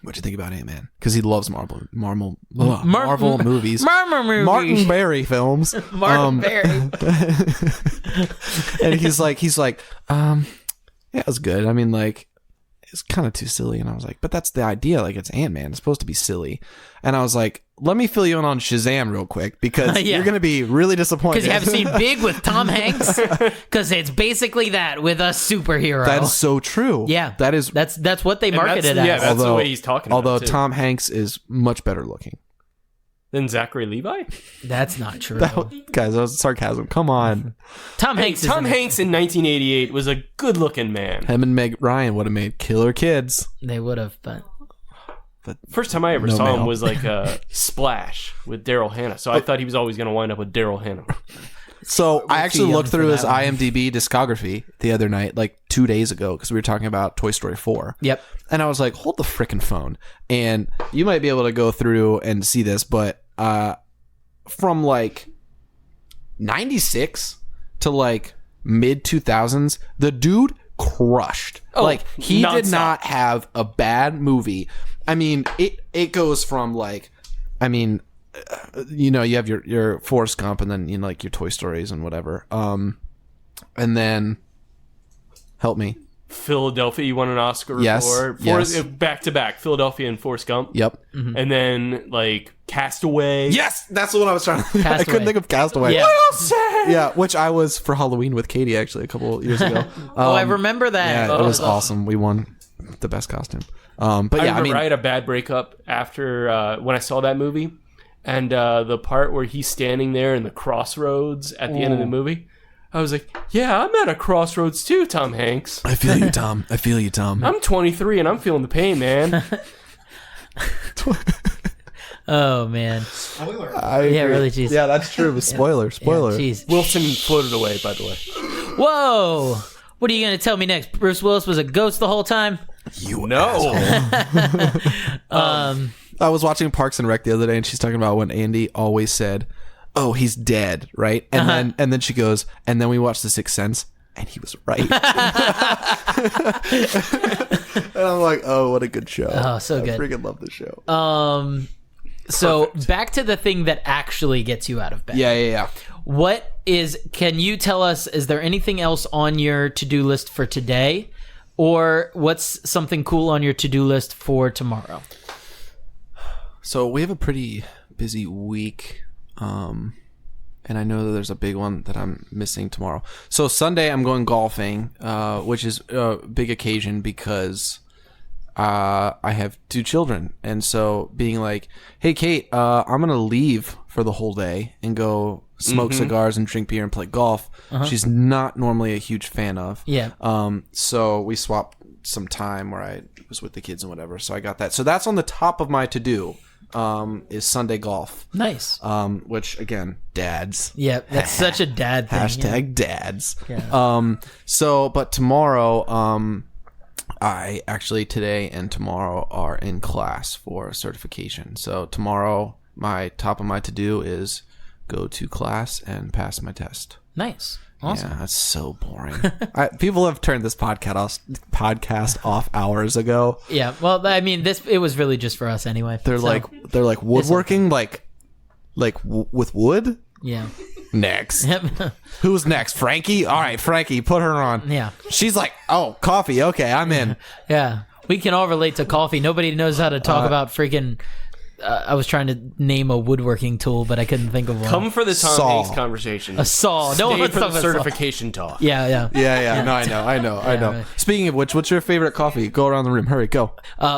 what'd you think about Ant-Man? Because he loves Marvel movies. Martin Barry films. Martin Barry. And he's like, yeah, it was good. I mean, it's kind of too silly. And I was like, but that's the idea. It's Ant-Man. It's supposed to be silly. And I was like, let me fill you in on Shazam real quick, because you're going to be really disappointed. Because you haven't seen Big with Tom Hanks? Because it's basically that with a superhero. That is so true. Yeah. That's what they marketed as. Yeah, that's the way he's talking about Although too. Tom Hanks is much better looking than Zachary Levi? That's not true. Guys, that was sarcasm. Come on. Tom Hanks in 1988 was a good-looking man. Him and Meg Ryan would have made killer kids. They would have, but first time I ever saw him was Splash with Daryl Hannah. So I thought he was always going to wind up with Daryl Hannah. So I actually looked through his IMDb discography the other night, 2 days ago, because we were talking about Toy Story 4. Yep. And I was like, hold the frickin' phone. And you might be able to go through and see this, but from 96 to mid 2000s, the dude crushed. He did not have a bad movie. I mean, it goes from you have your Forrest Gump, and then your Toy Stories and whatever. And then help me. Philadelphia, you won an Oscar for. Back to back, Philadelphia and Forrest Gump. Yep. Mm-hmm. And then Castaway. Yes, that's the one I was trying to. I couldn't think of Castaway. Yeah. Yeah, which I was for Halloween with Katie actually a couple years ago. I remember that. Yeah, it was awesome. We won the best costume. But I remember I had a bad breakup after when I saw that movie, and the part where he's standing there in the crossroads at the end of the movie. I was like, yeah, I'm at a crossroads too, Tom Hanks. I feel you, Tom. I'm 23 and I'm feeling the pain, man. Oh, man. Really, jeez. Yeah, that's true. Spoiler. Yeah, Wilson floated away, by the way. Whoa. What are you going to tell me next? Bruce Willis was a ghost the whole time? You No. I was watching Parks and Rec the other day, and she's talking about when Andy always said, "Oh, he's dead," right? And then she goes, and then we watched The Sixth Sense, and he was right. And I'm like, oh, what a good show! Oh, so good. I freaking love this show. So back to the thing that actually gets you out of bed. Yeah. Can you tell us, is there anything else on your to-do list for today? Or what's something cool on your to-do list for tomorrow? So we have a pretty busy week. And I know that there's a big one that I'm missing tomorrow. So Sunday I'm going golfing, which is a big occasion because I have 2 children. And so being like, hey, Kate, I'm going to leave for the whole day and go smoke cigars and drink beer and play golf. She's not normally a huge fan of. Yeah. So we swapped some time where I was with the kids and whatever. So I got that. So that's on the top of my to-do, is Sunday golf. Nice. Which, again, dads. Yeah, that's such a dad thing. Hashtag dads. Yeah. But tomorrow, I actually today and tomorrow are in class for certification. So tomorrow, my top of my to-do is go to class and pass my test. Nice. Awesome. Yeah, that's so boring. People have turned this podcast off hours ago. Yeah. Well, I mean, it was really just for us anyway. They're like woodworking, like with wood. Yeah. Next. Who's next? Frankie? All right, Frankie, put her on. Yeah. She's like, oh, coffee. Okay, I'm in. Yeah. We can all relate to coffee. Nobody knows how to talk about freaking. I was trying to name a woodworking tool, but I couldn't think of one. Come for the Tom Saw. Hanks conversation. A saw. No one Stay wants for to the talk about certification talk. Yeah. Yeah. No, I know. right. Speaking of which, what's your favorite coffee? Go around the room. Hurry, go.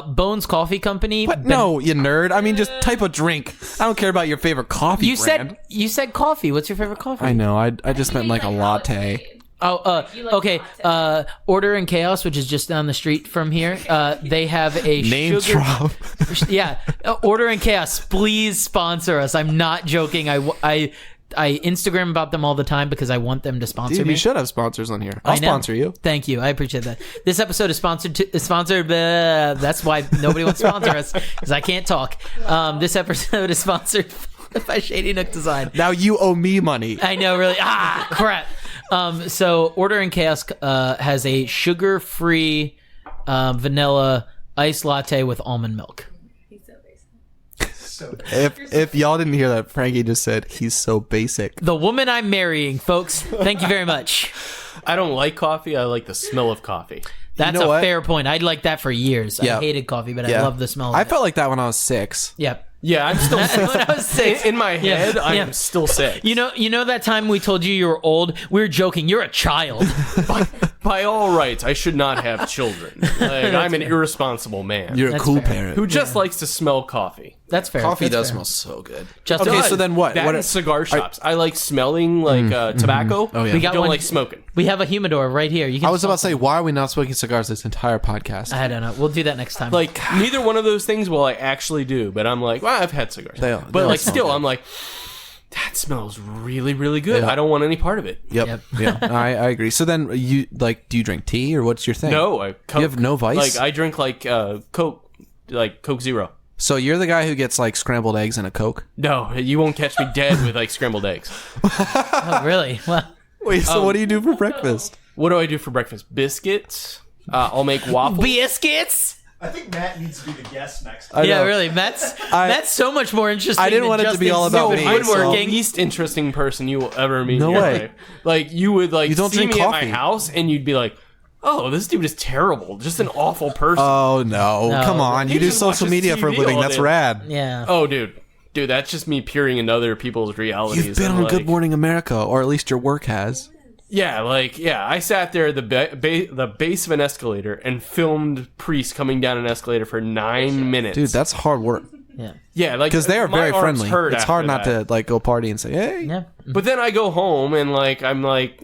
Bones Coffee Company. What? No, you nerd. I mean, just type a drink. I don't care about your favorite coffee brand. You said coffee. What's your favorite coffee? I know. I just meant like a latte. Okay. Order and Chaos, which is just down the street from here. They have a Name sugar. drop. Yeah, Order and Chaos. Please sponsor us. I'm not joking. I Instagram about them all the time because I want them to sponsor Dude, me. you should have sponsors on here. I'll I know. sponsor you. Thank you. I appreciate that. This episode is sponsored. That's why nobody wants to sponsor us because I can't talk. This episode is sponsored by Shady Nook Design. Now you owe me money. I know, really. Crap. So Order and Chaos has a sugar-free vanilla iced latte with almond milk. He's so basic. If y'all didn't hear that, Frankie just said he's so basic. The woman I'm marrying, folks. Thank you very much. I don't like coffee. I like the smell of coffee. That's know a what? fair point. I'd like that for years. Yeah. I hated coffee, but I Yeah. love the smell of I it. felt like that when I was 6. Yep. Yeah, I'm still When I was 6. in my head. Yeah. I'm still sick. You know that time we told you were old? We were joking. You're a child. By all rights, I should not have children. Like, I'm an irresponsible man You're a That's cool fair. parent. who just likes to smell coffee. That's fair. Coffee That's does fair. smell so good. Just Okay, so then what? That What and cigar shops. I like smelling like tobacco. Oh, yeah. We got don't one- like smoking. We have a humidor right here. You can I was about to say, why are we not smoking cigars this entire podcast? I don't know. We'll do that next time. Like neither one of those things will I actually do. But I'm like, well, I've had cigars. They all but like smell still, good. I'm like, that smells really, really good. Yeah. I don't want any part of it. Yep. Yeah, I agree. So then you do you drink tea or what's your thing? No, I Coke. You have no vice? Like I drink like Coke, like Coke Zero. So you're the guy who gets like scrambled eggs and a Coke? No, you won't catch me dead with like scrambled eggs. oh, really? Well, Wait, so what do you do for breakfast? What do I do for breakfast? Biscuits. I'll make waffles. biscuits. I think Matt needs to be the guest next time. Yeah, know. really. Matt's so much more interesting. I didn't than want it to just be all about stupid me, so- woodworking. Least interesting person you will ever meet. No in your way. life. Like you would like You don't see drink me at coffee. my house and you'd be like, "Oh, this dude is terrible. Just an awful person." Oh no. No. Come on. You He do just social watches media for a TV living. all That's day. rad. Yeah. Oh, dude, that's just me peering into other people's realities. You've been and, on like, Good Morning America, or at least your work has. Yeah, I sat there at the base of an escalator and filmed priests coming down an escalator for 9 minutes. Dude, that's hard work. Yeah. yeah, like Because they are my very arms friendly. hurt It's hard after not that. to like go party and say, hey. Yeah. But then I go home and like I'm like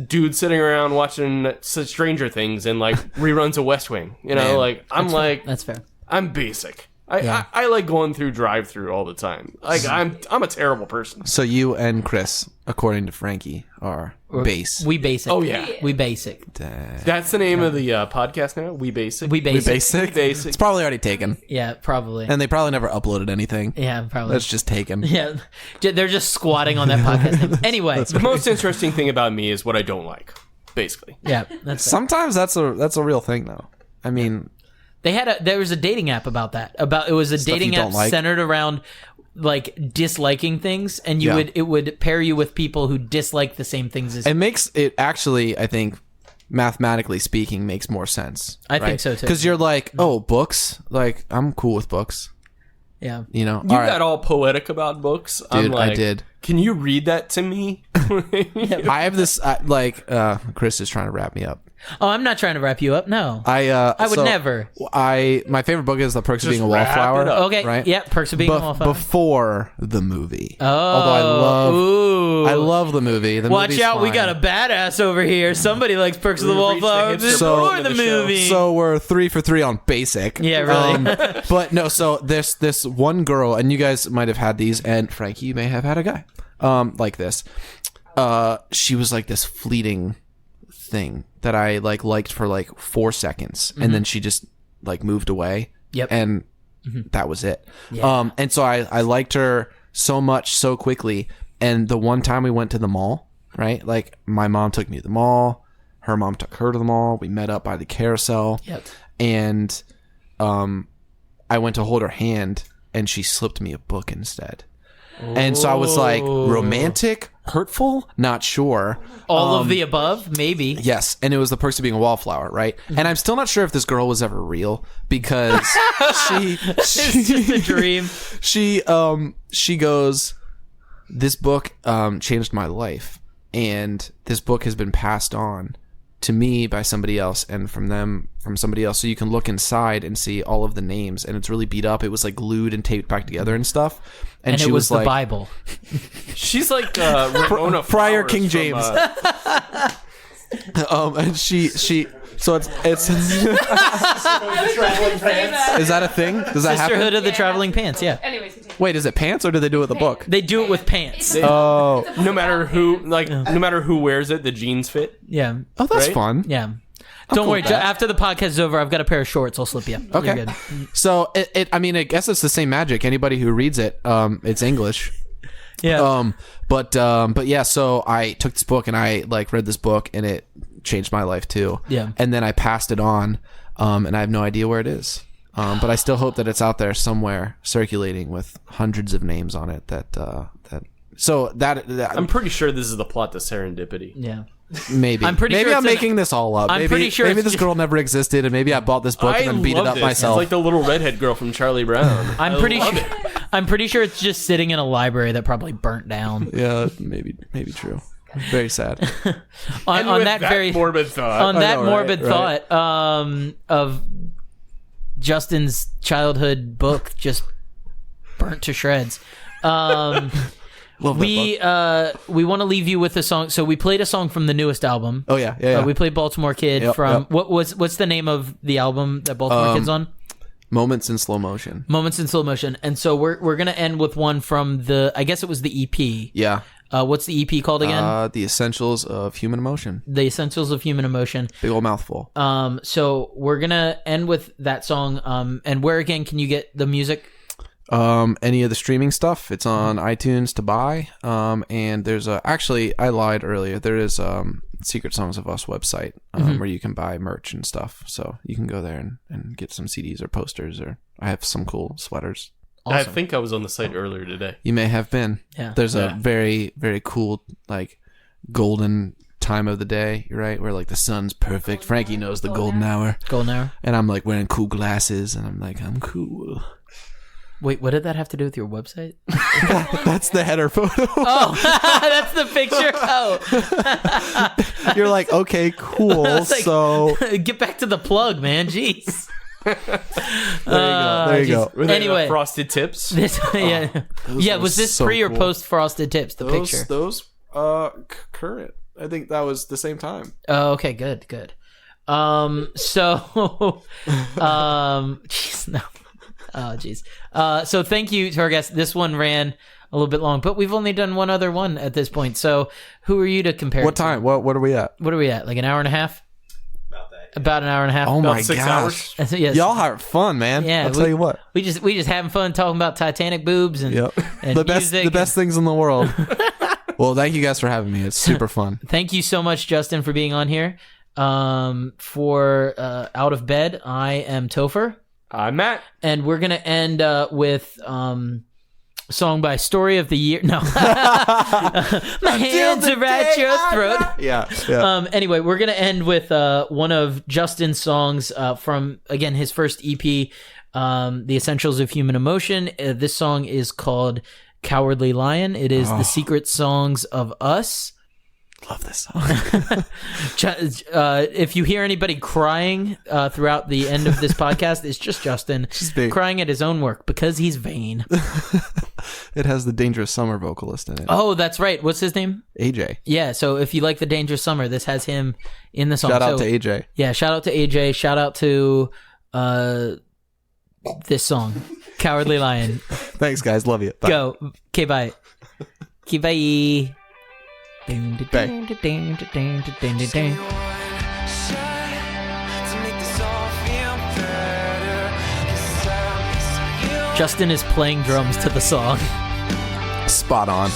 dude sitting around watching Stranger Things and like reruns of West Wing. You know, Man. like I'm like That's fair. I'm basic. I like going through drive-through all the time. Like I'm a terrible person. So you and Chris, according to Frankie, are base. We basic. Oh yeah, We basic. that's the name of the podcast now. We basic. We basic. Basic? Basic. It's probably already taken. Yeah, probably. And they probably never uploaded anything. Yeah, probably. That's just taken. Yeah, they're just squatting on that podcast name. Anyway, The most interesting thing about me is what I don't like. Basically, yeah, that's it. Sometimes that's a real thing, though. I mean, There was a dating app about that. It was a Stuff dating you don't app like? centered around like disliking things, and Yeah. it would pair you with people who dislike the same things as it makes it actually, I think, mathematically speaking, makes more sense. I think so, too. Because you're like, oh, books. Like, I'm cool with books. yeah. You know, you got all poetic about books. I'm Dude, like, I did. Can you read that to me? I have this Chris is trying to wrap me up. Oh, I'm not trying to wrap you up. No, I would never. My favorite book is The Perks of Just Being a wrap it Wallflower. up. Okay. Right? Yeah. Perks of being a wallflower. Before the movie. Oh. Although I love the movie. The Watch movie's out, we fine. got a badass over here. Somebody likes Perks of the We reached the Wallflower hipster before point the of the show. movie. So we're 3 for 3 on basic. Yeah, really. But no, so there's this one girl, and you guys might have had these, and Frankie, you may have had a guy like this. She was like this fleeting thing that I liked for like 4 seconds, and then she just like moved away. Yep. And that was it. Yeah. And so I liked her so much so quickly. And the one time we went to the mall, right? Like my mom took me to the mall, her mom took her to the mall. We met up by the carousel. Yep. And I went to hold her hand, and she slipped me a book instead. And so I was like, romantic, hurtful, not sure. All of the above, maybe. Yes, and it was The Perks of Being a Wallflower, right? And I'm still not sure if this girl was ever real because It's just a dream. she goes, this book changed my life, and this book has been passed on to me by somebody else, and from somebody else. So you can look inside and see all of the names, and it's really beat up. It was like glued and taped back together and stuff. And And she it was the like, Bible. She's like Ramona Friar Flowers King from, James. And she so it's Traveling pants. is that a thing? Does that happen? Sisterhood of the Traveling Pants, yeah. Anyways, continue. Wait, is it pants or do they do it with a book? They do it with pants. Oh, no matter who wears it, the jeans fit. Yeah. oh, that's Right? fun. Yeah. cool Don't worry. with that. After the podcast is over, I've got a pair of shorts. I'll slip you. Okay. You're good. So I mean, I guess it's the same magic. Anybody who reads it, it's English. Yeah. But yeah. So I took this book and I like read this book and it changed my life too. Yeah. And then I passed it on, and I have no idea where it is. But I still hope that it's out there somewhere circulating with hundreds of names on it. So I'm pretty sure this is the plot to Serendipity. yeah. maybe I'm pretty maybe sure I'm it's making this all up. I'm maybe, pretty sure maybe it's this just- girl never existed, and maybe I bought this book and then beat it love up this. myself. It's like the little redhead girl from Charlie Brown. I'm I pretty love sure. it. I'm pretty sure it's just sitting in a library that probably burnt down. Yeah, maybe true. Very sad. On With that very morbid thought. on that know, right? morbid Right. thought of Justin's childhood book just burnt to shreds. Love that book. We want to leave you with a song. So we played a song from the newest album. Oh yeah. We played Baltimore Kid Yep, from yep. what's the name of the album that Baltimore Kid's on? Moments in Slow Motion. Moments in Slow Motion. And so we're gonna end with one from I guess it was the EP. Yeah. What's the EP called again? The Essentials of Human Emotion. The Essentials of Human Emotion. Big old mouthful. So we're gonna end with that song. And where again can you get the music? Any of the streaming stuff, it's on iTunes to buy. And there's actually, I lied earlier. There is Secret Songs of Us website where you can buy merch and stuff. So you can go there and get some CDs or posters, or I have some cool sweaters. I think I was on the site earlier today. You may have been. Yeah. There's Yeah. a very, very cool, like, golden time of the day, right? Where, like, the sun's perfect. Frankie knows the golden hour. Golden Hour. And I'm, like, wearing cool glasses, and I'm like, I'm cool. Wait, what did that have to do with your website? That's the header photo. Oh, that's the picture. Oh, You're like, okay, cool. It's like- So get back to the plug, man. Jeez. there you go. There you go. Were they Anyway. the frosted tips? This, yeah, yeah. Was this so pre or cool. post Frosted Tips? The picture. Those current. I think that was the same time. Oh, okay, good, good. So, jeez, no. Oh, jeez. So thank you to our guests. This one ran a little bit long, but we've only done one other one at this point. So who are you to compare? What time? What are we at? What are we at? Like an hour and a half? About that. About an hour and a half. Oh About my 6 gosh. hours. Yes. Y'all have fun, man. Yeah, I'll tell you what. We just having fun talking about Titanic boobs and, Yep. and the music. best things in the world. Well, thank you guys for having me. It's super fun. Thank you so much, Justin, for being on here. For Out of Bed, I am Topher. I'm Matt. And we're going to end with a song by Story of the Year. No. My hands are at your throat. Yeah. Anyway, we're going to end with one of Justin's songs from, again, his first EP, The Essentials of Human Emotion. This song is called Cowardly Lion. It is The Secret Songs of Us. Love this song. If you hear anybody crying throughout the end of this podcast, it's just Justin crying at his own work because he's vain. It has the Dangerous Summer vocalist in it. Oh, that's right. What's his name? AJ. Yeah, so if you like the Dangerous Summer, this has him in the song. Shout out to AJ. Yeah, shout out to AJ. Shout out to this song, Cowardly Lion. Thanks, guys. Love you. Bye. Go. Okay, bye. Okay, bye. Justin is playing drums to the song. Spot on.